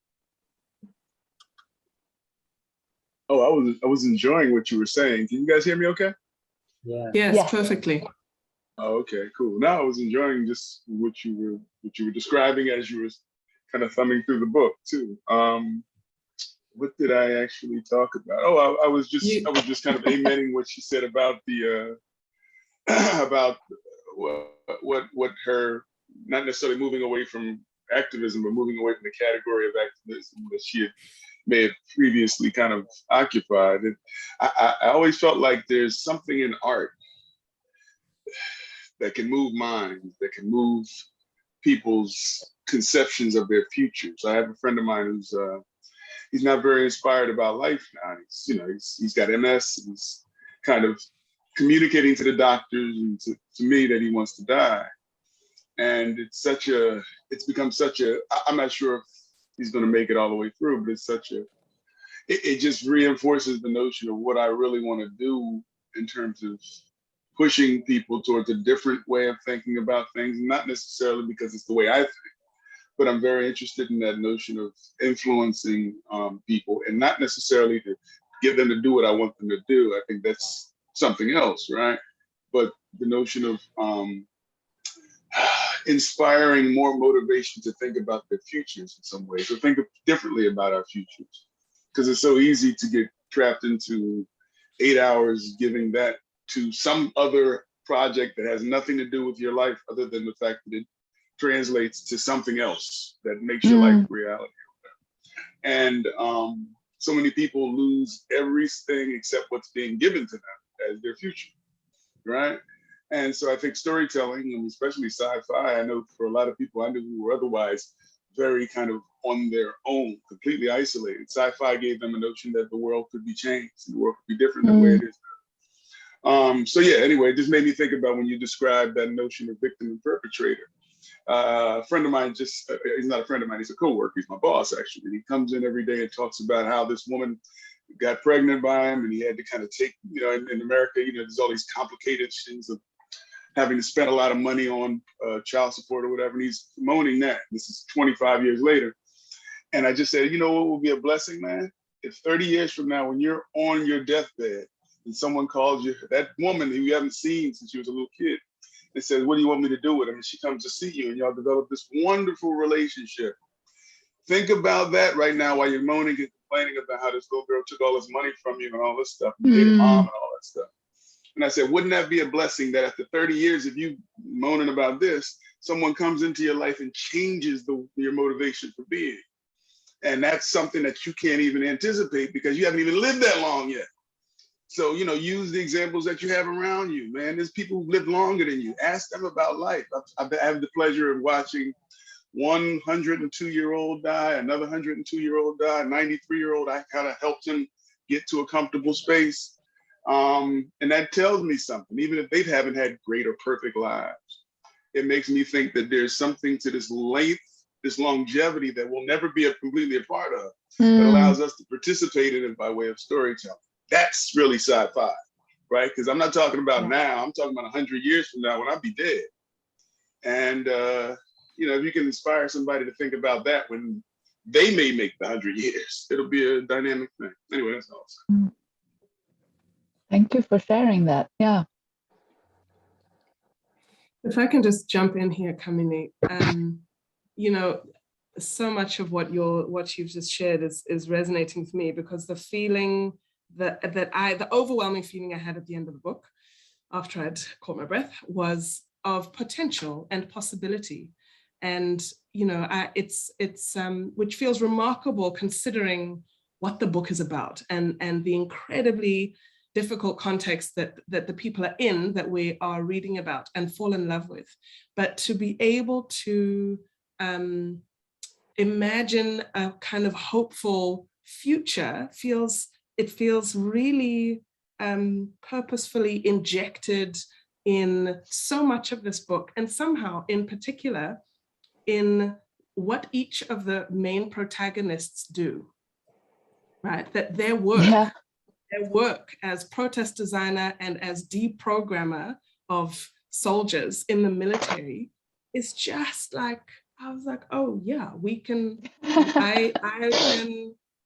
Speaker 4: Oh, I was enjoying what you were saying. Can you guys hear me okay?
Speaker 1: Yeah.
Speaker 2: Yes, perfectly.
Speaker 4: Oh, okay, cool. Now I was enjoying just what you were describing as you were kind of thumbing through the book too. What did I actually talk about? Oh, I was just kind of amening what she said about the about what her, not necessarily moving away from activism, but moving away from the category of activism that she may have previously kind of occupied. And I always felt like there's something in art that can move minds, that can move people's conceptions of their futures. I have a friend of mine who's he's not very inspired about life now. He's got MS. And he's kind of communicating to the doctors and to me that he wants to die. And it's become such a, I'm not sure if he's going to make it all the way through, but it's it just reinforces the notion of what I really want to do in terms of pushing people towards a different way of thinking about things, not necessarily because it's the way I think, but I'm very interested in that notion of influencing people, and not necessarily to get them to do what I want them to do. I think that's something else, right? But the notion of inspiring more motivation to think about their futures in some ways, or think differently about our futures. Because it's so easy to get trapped into 8 hours giving that to some other project that has nothing to do with your life other than the fact that it translates to something else that makes your life reality. And so many people lose everything except what's being given to them as their future, right? And so I think storytelling, and especially sci-fi, I know for a lot of people I knew who were otherwise very kind of on their own, completely isolated. Sci-fi gave them a notion that the world could be changed, and the world could be different than the way it is now. So yeah, anyway, it just made me think about when you described that notion of victim and perpetrator. A friend of mine he's not a friend of mine, he's a coworker, he's my boss actually. He comes in every day and talks about how this woman got pregnant by him and he had to kind of take, in America, there's all these complicated things of having to spend a lot of money on child support or whatever, and he's moaning that. This is 25 years later. And I just said, you know what will be a blessing, man? If 30 years from now, when you're on your deathbed and someone calls you, that woman who you haven't seen since you was a little kid, and says, what do you want me to do with him? And she comes to see you and y'all develop this wonderful relationship. Think about that right now while you're moaning and complaining about how this little girl took all this money from you and all this stuff, and made a mom and all that stuff. And I said, wouldn't that be a blessing that after 30 years of you moaning about this, someone comes into your life and changes your motivation for being? And that's something that you can't even anticipate because you haven't even lived that long yet. So, use the examples that you have around you, man. There's people who've lived longer than you. Ask them about life. I have the pleasure of watching 102-year-old die, another 102-year-old die, 93-year-old. I kind of helped him get to a comfortable space. And that tells me something, even if they haven't had great or perfect lives. It makes me think that there's something to this length, this longevity that we'll never be completely a part of, that allows us to participate in it by way of storytelling. That's really sci-fi, right? Because I'm not talking about now, I'm talking about 100 years from now when I'll be dead. And, if you can inspire somebody to think about that when they may make the 100 years, it'll be a dynamic thing. Anyway, that's all.
Speaker 3: Thank you for sharing that. Yeah.
Speaker 2: If I can just jump in here, Kamini, so much of what you've just shared is resonating with me, because the feeling the overwhelming feeling I had at the end of the book, after I'd caught my breath, was of potential and possibility. And, you know, it's which feels remarkable considering what the book is about, and the incredibly difficult context that the people are in, that we are reading about and fall in love with. But to be able to imagine a kind of hopeful future feels really purposefully injected in so much of this book, and somehow in particular in what each of the main protagonists do, right? That their work as protest designer and as deprogrammer of soldiers in the military is just like, I was like, oh yeah, we can, I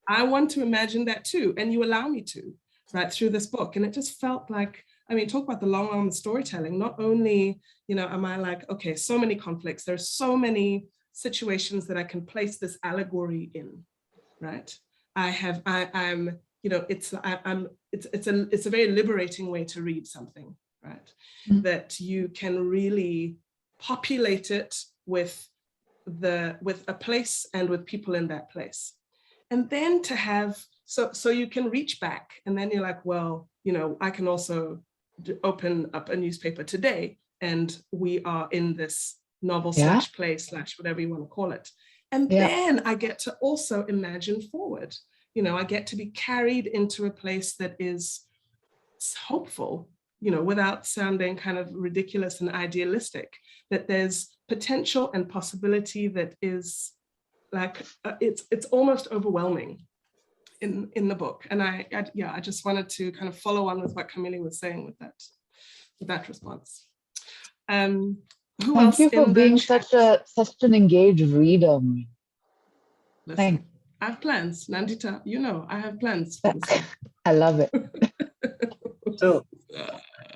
Speaker 2: want to imagine that too. And you allow me to, right, through this book. And it just felt like, I mean, talk about the long arm storytelling. Not only, you know, am I like, okay, so many conflicts, there's so many situations that I can place this allegory in, right? I'm, you know, it's a very liberating way to read something, right? Mm-hmm. That you can really populate it with a place and with people in that place. And then to have, so you can reach back, and then you're like, well, you know, I can also open up a newspaper today, and we are in this novel slash play slash whatever you want to call it. And then I get to also imagine forward. You know, I get to be carried into a place that is hopeful, you know, without sounding kind of ridiculous and idealistic, that there's potential and possibility that is like, it's almost overwhelming in the book. And I just wanted to kind of follow on with what Camille was saying with that response.
Speaker 3: Thank you for being such an engaged reader.
Speaker 2: Listen, I have plans, Nandita. You know, I have plans.
Speaker 3: I love it.
Speaker 1: So,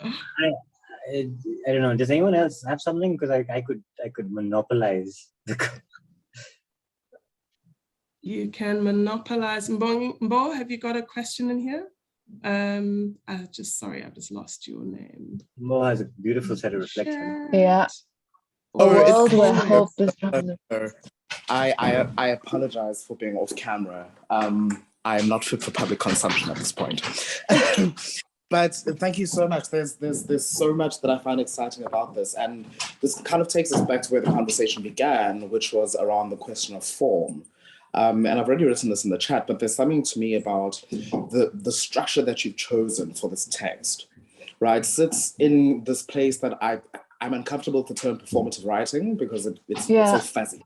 Speaker 1: I don't know. Does anyone else have something? Because I could monopolize the.
Speaker 2: You can monopolize. Mbo, have you got a question in here? I've just lost your name.
Speaker 1: Mo has a beautiful set of reflections.
Speaker 3: Yeah. A world where hope is.
Speaker 5: I apologize for being off camera. I am not fit for public consumption at this point. But thank you so much. There's so much that I find exciting about this. And this kind of takes us back to where the conversation began, which was around the question of form. And I've already written this in the chat, but there's something to me about the structure that you've chosen for this text, right? Sits in this place that I'm uncomfortable with the term performative writing because it's so fuzzy.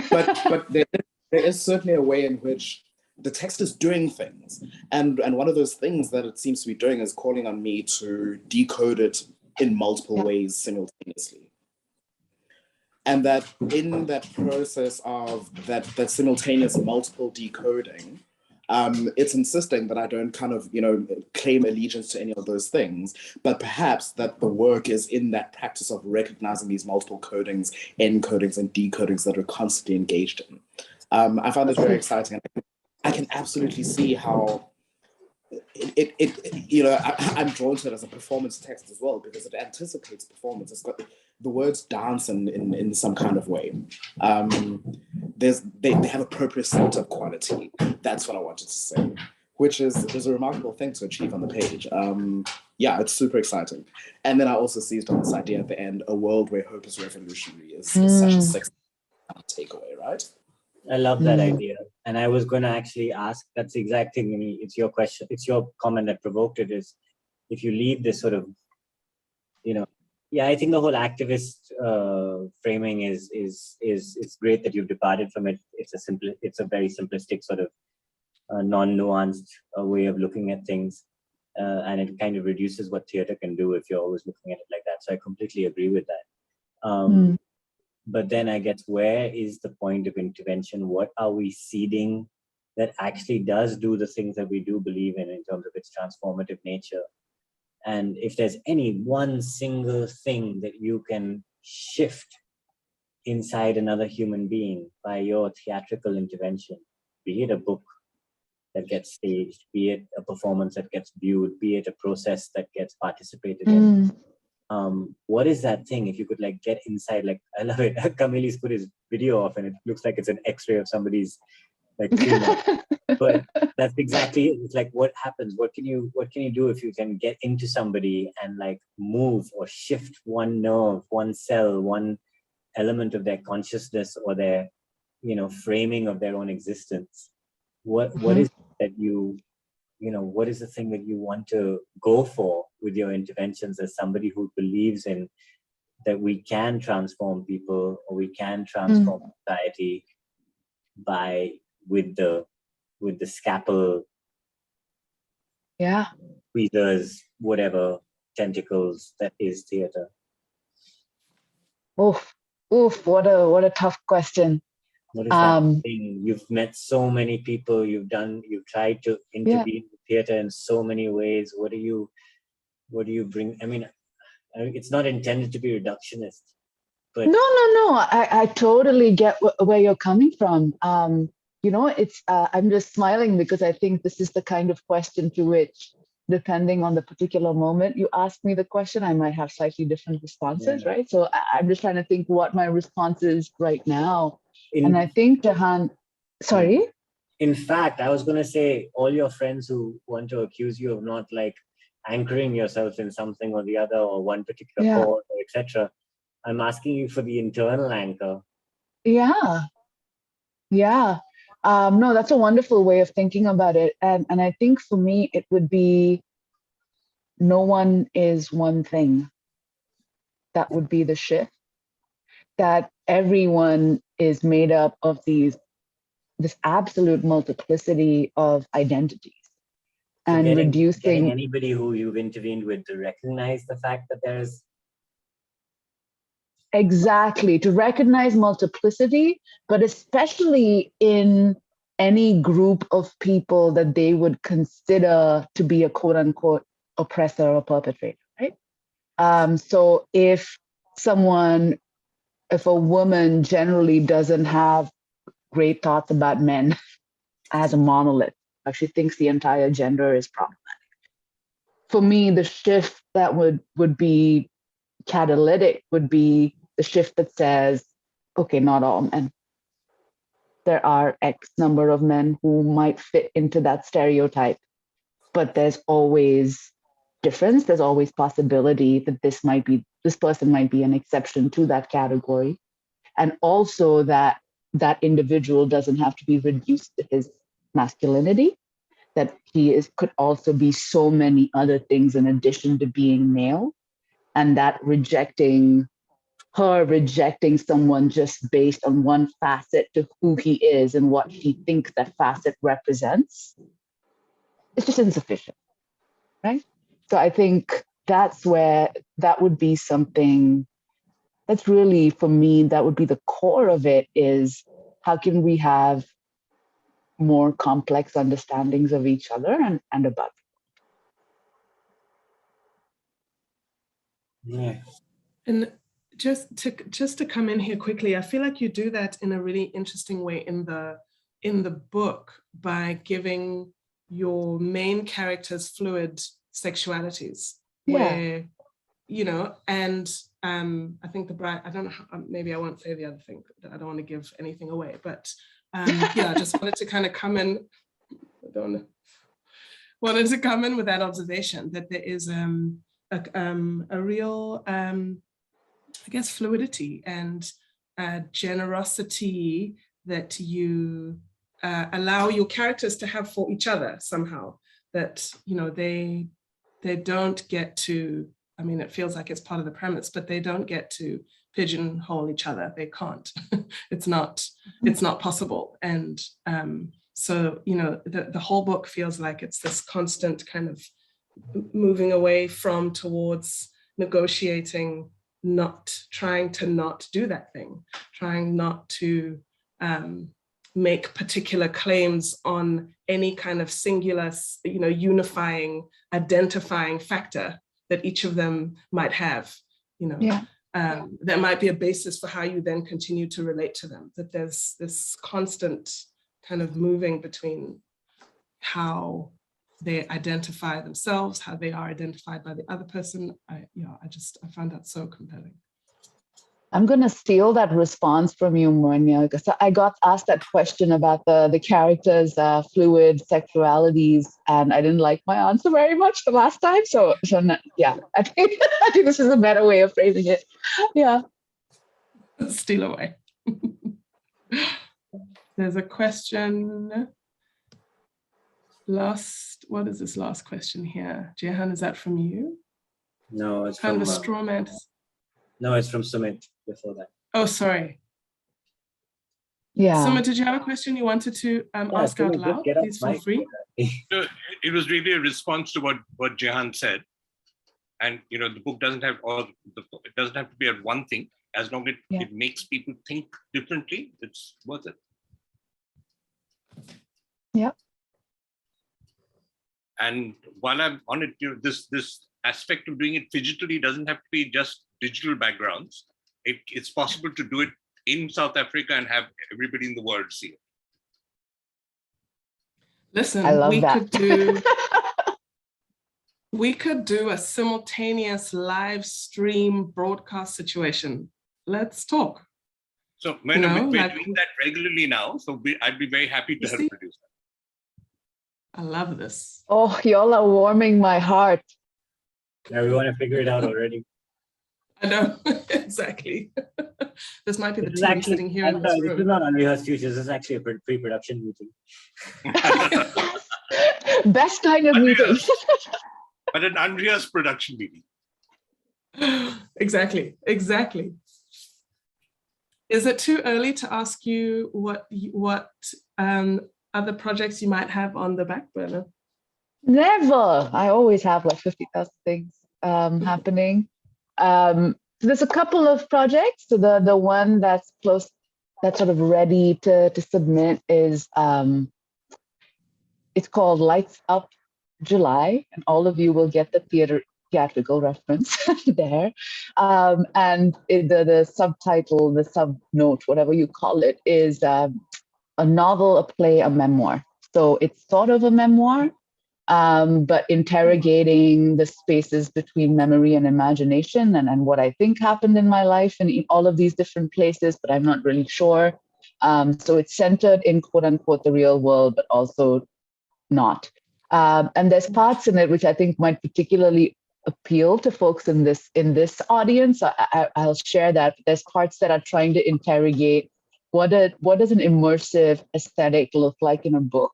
Speaker 5: But there is certainly a way in which the text is doing things. And one of those things that it seems to be doing is calling on me to decode it in multiple ways simultaneously. And that in that process of that simultaneous multiple decoding, it's insisting that I don't kind of, you know, claim allegiance to any of those things, but perhaps that the work is in that practice of recognizing these multiple codings, encodings, and decodings that we're constantly engaged in. I find this very exciting. I can absolutely see how you know, I'm drawn to it as a performance text as well, because it anticipates performance. It's got the words dance in some kind of way. They have a proprioceptive quality. That's what I wanted to say, which is a remarkable thing to achieve on the page. Yeah, it's super exciting. And then I also seized on this idea at the end, a world where hope is revolutionary is such a sexy takeaway, right?
Speaker 1: I love that idea. And I was going to actually ask, that's the exact thing. I mean, it's your question, it's your comment that provoked it, is if you leave this sort of, you know, I think the whole activist framing is it's great that you've departed from it. It's a very simplistic sort of non-nuanced way of looking at things. And it kind of reduces what theater can do if you're always looking at it like that. So I completely agree with that. But then I guess, where is the point of intervention? What are we seeding that actually does do the things that we do believe in terms of its transformative nature? And if there's any one single thing that you can shift inside another human being by your theatrical intervention, be it a book that gets staged, be it a performance that gets viewed, be it a process that gets participated in. What is that thing? If you could like get inside, like I love it. Kamili's put his video off and it looks like it's an X-ray of somebody's like tumor. But that's exactly it. It's like what happens? What can you do if you can get into somebody and like move or shift one nerve, one cell, one element of their consciousness or their, framing of their own existence? What is that what is the thing that you want to go for with your interventions as somebody who believes in that we can transform people or we can transform society with the scalpel, tweezers, whatever tentacles that is theater?
Speaker 3: Oof, what a tough question.
Speaker 1: What is that thing? You've met so many people, you've tried to intervene with theater in so many ways. What do you bring? I mean, it's not intended to be reductionist, but
Speaker 3: no. I totally get where you're coming from. It's I'm just smiling because I think this is the kind of question to which, depending on the particular moment you ask me the question, I might have slightly different responses, right? So I'm just trying to think what my response is right now. And I think, Jahan, sorry?
Speaker 1: In fact, I was going to say, all your friends who want to accuse you of not like anchoring yourself in something or the other or one particular cause, etc., I'm asking you for the internal anchor.
Speaker 3: Yeah. No, that's a wonderful way of thinking about it. And I think for me, it would be no one is one thing. That would be the shift. That everyone is made up of this absolute multiplicity of identities. So and getting
Speaker 1: anybody who you've intervened with to recognize the fact that there's
Speaker 3: exactly, to recognize multiplicity, but especially in any group of people that they would consider to be a quote unquote oppressor or perpetrator, right? So if a woman generally doesn't have great thoughts about men as a monolith, she thinks the entire gender is problematic. For me, the shift that would be catalytic would be the shift that says, okay, not all men. There are X number of men who might fit into that stereotype, but there's always difference. There's always possibility that this person might be an exception to that category. And also that individual doesn't have to be reduced to his masculinity, that he could also be so many other things in addition to being male. And that rejecting someone just based on one facet to who he is and what he thinks that facet represents, it's just insufficient, right? So I think that's where that would be something that's really, for me, that would be the core of it, is how can we have more complex understandings of each other and about.
Speaker 1: Yeah.
Speaker 2: And just to come in here quickly, I feel like you do that in a really interesting way in the book by giving your main characters fluid sexualities, where, and I think the bride, I don't know, maybe I won't say the other thing, I don't want to give anything away, but I just wanted to kind of come in, wanted to come in with that observation that there is a real, I guess, fluidity and generosity that you allow your characters to have for each other somehow, that, they don't get to, I mean, it feels like it's part of the premise, but they don't get to pigeonhole each other. They can't. It's not possible. And so, the whole book feels like it's this constant kind of moving away from towards negotiating, not trying to not do that thing, trying not to make particular claims on any kind of singular, unifying, identifying factor that each of them might have, there might be a basis for how you then continue to relate to them, that there's this constant kind of moving between how they identify themselves, how they are identified by the other person. I find that so compelling.
Speaker 3: I'm going to steal that response from you, Monia, because I got asked that question about the characters' fluid sexualities, and I didn't like my answer very much the last time. So yeah, I think this is a better way of phrasing it. Yeah.
Speaker 2: Steal away. There's a question. What is this last question here? Jehan, is that from you?
Speaker 1: No, it's
Speaker 2: kind
Speaker 1: from
Speaker 2: of a straw man.
Speaker 1: No, it's from Sumit before that.
Speaker 2: Oh, sorry.
Speaker 3: Yeah.
Speaker 2: Sumit, did you have a question you wanted to ask out loud? Please feel free.
Speaker 6: No, it was really a response to what Jehan said. And the book doesn't have it doesn't have to be at one thing. As long as it makes people think differently, it's worth it.
Speaker 3: Yeah.
Speaker 6: And while I'm on it, this aspect of doing it digitally doesn't have to be just digital backgrounds. It's possible to do it in South Africa and have everybody in the world see it.
Speaker 2: Listen,
Speaker 3: I love that.
Speaker 2: We could do a simultaneous live stream broadcast situation. Let's talk.
Speaker 6: So we're doing that regularly now. So I'd be very happy to help produce that.
Speaker 2: I love this.
Speaker 3: Oh, y'all are warming my heart.
Speaker 1: Yeah, we want to figure it out already.
Speaker 2: I know, exactly. This might be the team sitting here in this room.
Speaker 1: This is not Unrehearsed Futures. This is actually a pre-production meeting.
Speaker 3: Best kind of meeting.
Speaker 6: But an Unrehearsed production meeting.
Speaker 2: Exactly. Is it too early to ask you what other projects you might have on the back burner?
Speaker 3: Never. I always have like 50,000 things happening. So there's a couple of projects. So the one that's close, that's sort of ready to submit is it's called Lights Up July, and all of you will get the theatrical reference there. And the subtitle, the subnote, whatever you call it, is a novel, a play, a memoir. So it's sort of a memoir, but interrogating the spaces between memory and imagination and what I think happened in my life and in all of these different places, but I'm not really sure. So it's centered in quote unquote the real world, but also not. And there's parts in it which I think might particularly appeal to folks in this audience. I'll share that. There's parts that are trying to interrogate what does an immersive aesthetic look like in a book.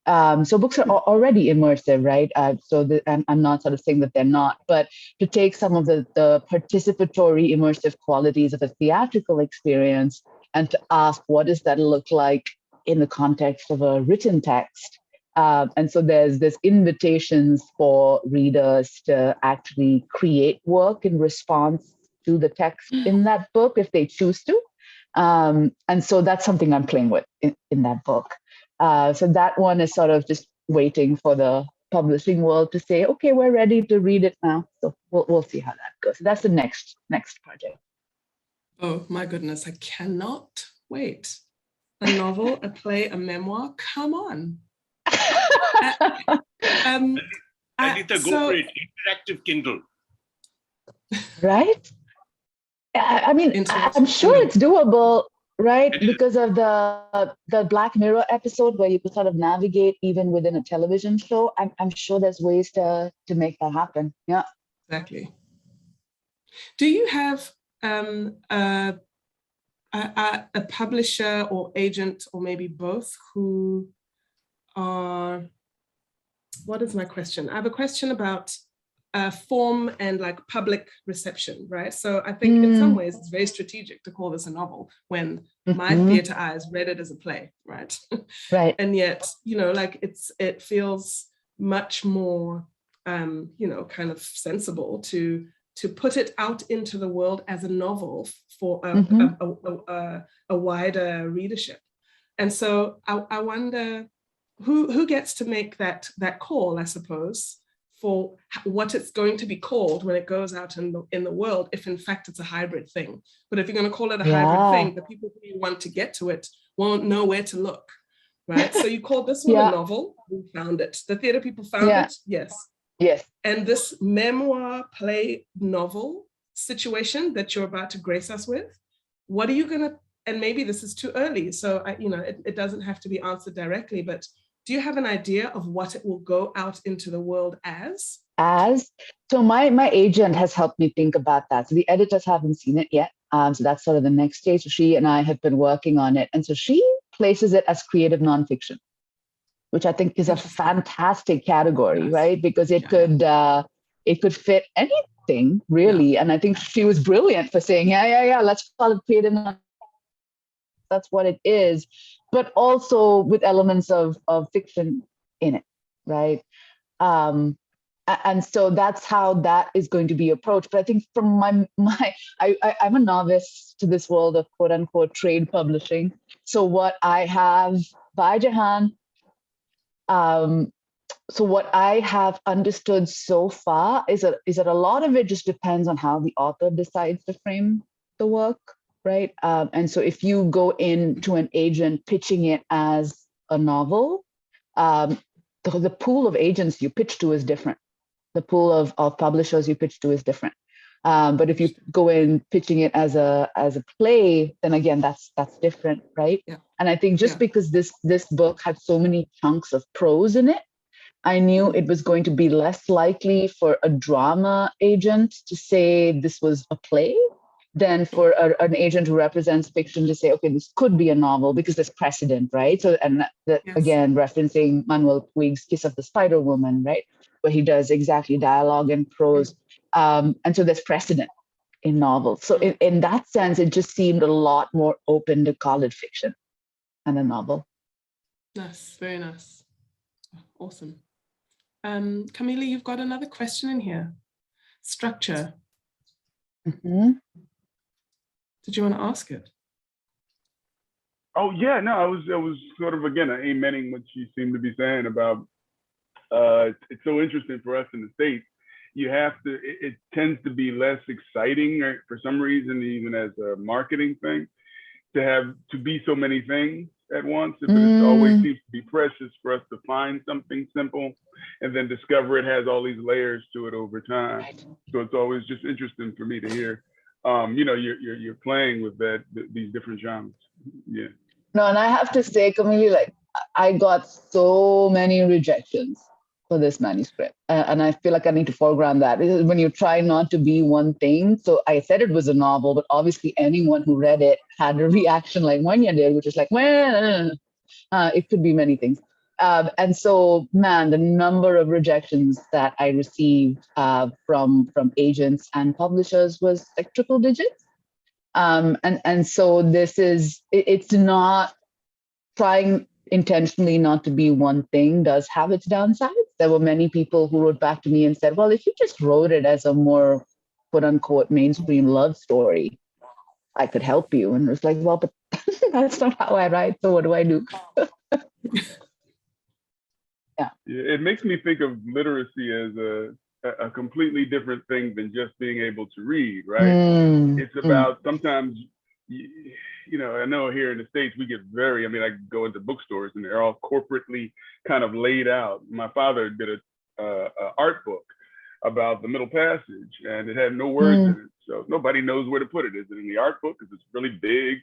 Speaker 3: So books are already immersive, right? I'm not sort of saying that they're not, but to take some of the participatory immersive qualities of a theatrical experience and to ask what does that look like in the context of a written text. And so there's invitations for readers to actually create work in response to the text in that book if they choose to. And so that's something I'm playing with in that book. So that one is sort of just waiting for the publishing world to say, okay, we're ready to read it now. So we'll see how that goes. So that's the next project.
Speaker 2: Oh my goodness, I cannot wait. A novel, a play, a memoir, come on.
Speaker 6: Nandita, go for it. Interactive Kindle.
Speaker 3: Right? I mean, I'm sure it's doable, right? Because of the Black Mirror episode where you could sort of navigate even within a television show. I'm sure there's ways to make that happen. Yeah.
Speaker 2: Exactly. Do you have a publisher or agent, or maybe both, who are, what is my question? I have a question about form and like public reception, right? So I think in some ways it's very strategic to call this a novel when my theater eyes read it as a play, right?
Speaker 3: Right.
Speaker 2: And yet, like it feels much more, kind of sensible to put it out into the world as a novel for a wider readership. And so I wonder who gets to make that call, I suppose, for what it's going to be called when it goes out in the world, if in fact it's a hybrid thing. But if you're going to call it a hybrid thing, the people who want to get to it won't know where to look, right? So you called this one a novel, we found it. The theater people found it, yes.
Speaker 3: Yes.
Speaker 2: And this memoir play novel situation that you're about to grace us with, what are you going to, and maybe this is too early, so it doesn't have to be answered directly, but do you have an idea of what it will go out into the world as?
Speaker 3: So my agent has helped me think about that. So the editors haven't seen it yet. So that's sort of the next stage. So she and I have been working on it. And so she places it as creative nonfiction, which I think is a fantastic category, right? Because it could fit anything really. And I think she was brilliant for saying, let's call it creative nonfiction. That's what it is, but also with elements of fiction in it, right? And so that's how that is going to be approached. But I think from I'm a novice to this world of quote unquote trade publishing. So what I have by Jahan, so what I have understood so far is that a lot of it just depends on how the author decides to frame the work, right? And so if you go into an agent pitching it as a novel, the pool of agents you pitch to is different. The pool of publishers you pitch to is different. But if you go in pitching it as a play, then again, that's different, right? Yeah. And I think just because this book had so many chunks of prose in it, I knew it was going to be less likely for a drama agent to say this was a play than for an agent who represents fiction to say, okay, this could be a novel because there's precedent, right? So, and again, referencing Manuel Puig's Kiss of the Spider Woman, right? Where he does exactly dialogue and prose. And so there's precedent in novels. So in that sense, it just seemed a lot more open to call it fiction and a novel.
Speaker 2: Nice, very nice. Awesome. Camille, you've got another question in here. Structure.
Speaker 3: Mm-hmm.
Speaker 2: Did you want to ask it?
Speaker 4: Oh yeah, no, I was sort of again amening what you seem to be saying about it's so interesting for us in the States. You have to, it tends to be less exciting for some reason, even as a marketing thing, to be so many things at once. But it always seems to be precious for us to find something simple and then discover it has all these layers to it over time. So it's always just interesting for me to hear, you're playing with these different genres. Yeah.
Speaker 3: No, and I have to say, Camille, like I got so many rejections for this manuscript, and I feel like I need to foreground that. When you try not to be one thing. So I said it was a novel, but obviously anyone who read it had a reaction like Manya did, which is like, well, it could be many things. And so, man, the number of rejections that I received from agents and publishers was like triple digits. And so it's not trying intentionally not to be one thing does have its downsides. There were many people who wrote back to me and said, well, if you just wrote it as a more quote unquote mainstream love story, I could help you. And it was like, well, but that's not how I write. So what do I do? Yeah.
Speaker 4: It makes me think of literacy as a completely different thing than just being able to read, right? It's about sometimes, I know here in the States, we get I go into bookstores and they're all corporately kind of laid out. My father did a art book about the Middle Passage and it had no words in it. So nobody knows where to put it. Is it in the art book? Is it really big?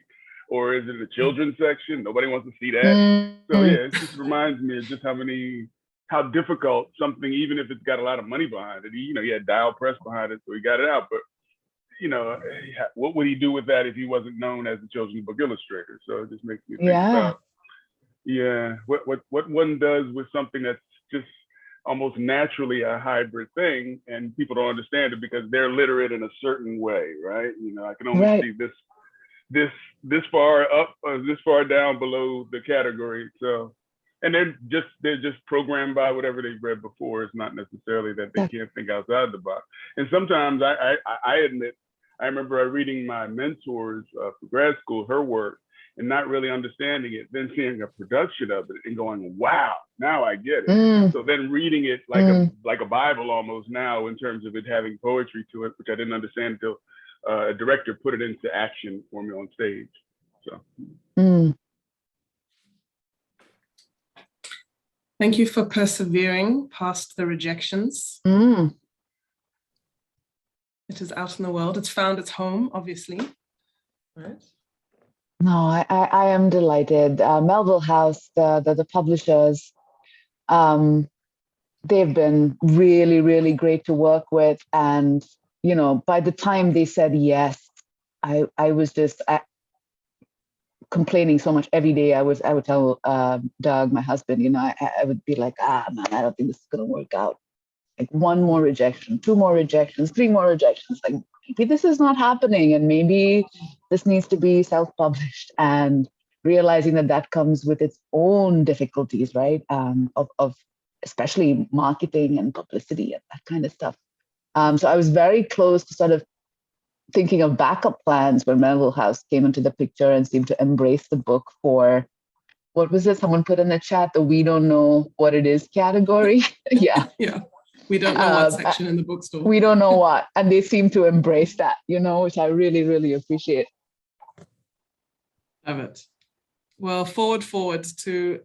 Speaker 4: Or is it in the children's section? Nobody wants to see that. So yeah, it just reminds me of just how difficult something, even if it's got a lot of money behind it, he had Dial Press behind it, so he got it out. But what would he do with that if he wasn't known as a children's book illustrator? So it just makes me think about, what one does with something that's just almost naturally a hybrid thing, and people don't understand it because they're literate in a certain way, right? I can only see this far up or this far down below the category. So, and they're just programmed by whatever they've read before. It's not necessarily that they can't think outside the box. And sometimes I admit, I remember reading my mentors for grad school, her work, and not really understanding it, then seeing a production of it and going, wow, now I get it. So then reading it like a Bible almost now, in terms of it having poetry to it, which I didn't understand until a director put it into action for me on stage. So.
Speaker 2: Thank you for persevering past the rejections. It is out in the world. It's found its home, obviously. Right.
Speaker 3: No, I am delighted. Melville House, the publishers, they've been really, really great to work with. And, you know, by the time they said yes, I was just complaining so much every day. I would tell Doug, my husband, you know, I would be like, man, I don't think this is going to work out. Like one more rejection, 2 more rejections, 3 more rejections. Like maybe this is not happening, and maybe this needs to be self-published. And realizing that comes with its own difficulties, right? Of especially marketing and publicity and that kind of stuff. So I was very close to sort of thinking of backup plans when Melville House came into the picture and seemed to embrace the book for, what was it? Someone put in the chat, the "we don't know what it is" category. Yeah.
Speaker 2: Yeah. We don't know what section in the bookstore.
Speaker 3: We don't know what. And they seem to embrace that, you know, which I really, really appreciate.
Speaker 2: Love it. Well, forward to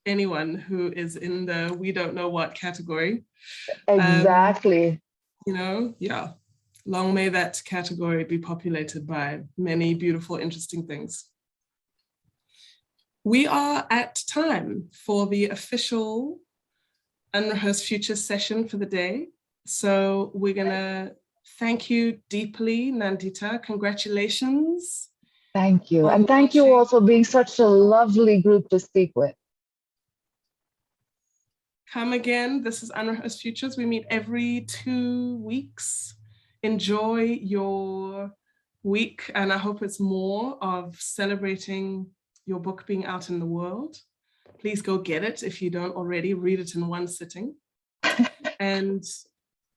Speaker 2: anyone who is in the "we don't know what" category.
Speaker 3: Exactly.
Speaker 2: You know, yeah. Long may that category be populated by many beautiful, interesting things. We are at time for the official Unrehearsed Futures session for the day. So we're gonna thank you deeply, Nandita. Congratulations.
Speaker 3: Thank you. And thank you all for being such a lovely group to speak with.
Speaker 2: Come again. This is Unrehearsed Futures. We meet every 2 weeks. Enjoy your week, and I hope it's more of celebrating your book being out in the world. Please go get it if you don't already. Read it in one sitting. And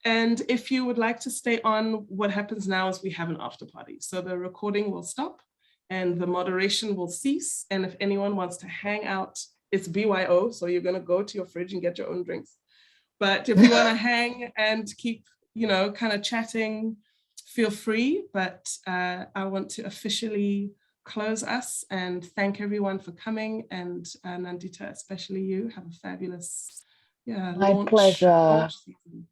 Speaker 2: if you would like to stay on, what happens now is we have an after party. So the recording will stop and the moderation will cease. And if anyone wants to hang out, it's BYO, so you're gonna go to your fridge and get your own drinks. But if you wanna hang and keep, you know, kind of chatting, feel free. But I want to officially close us and thank everyone for coming, and Nandita, especially you. Have a fabulous
Speaker 3: My pleasure.
Speaker 2: launch season.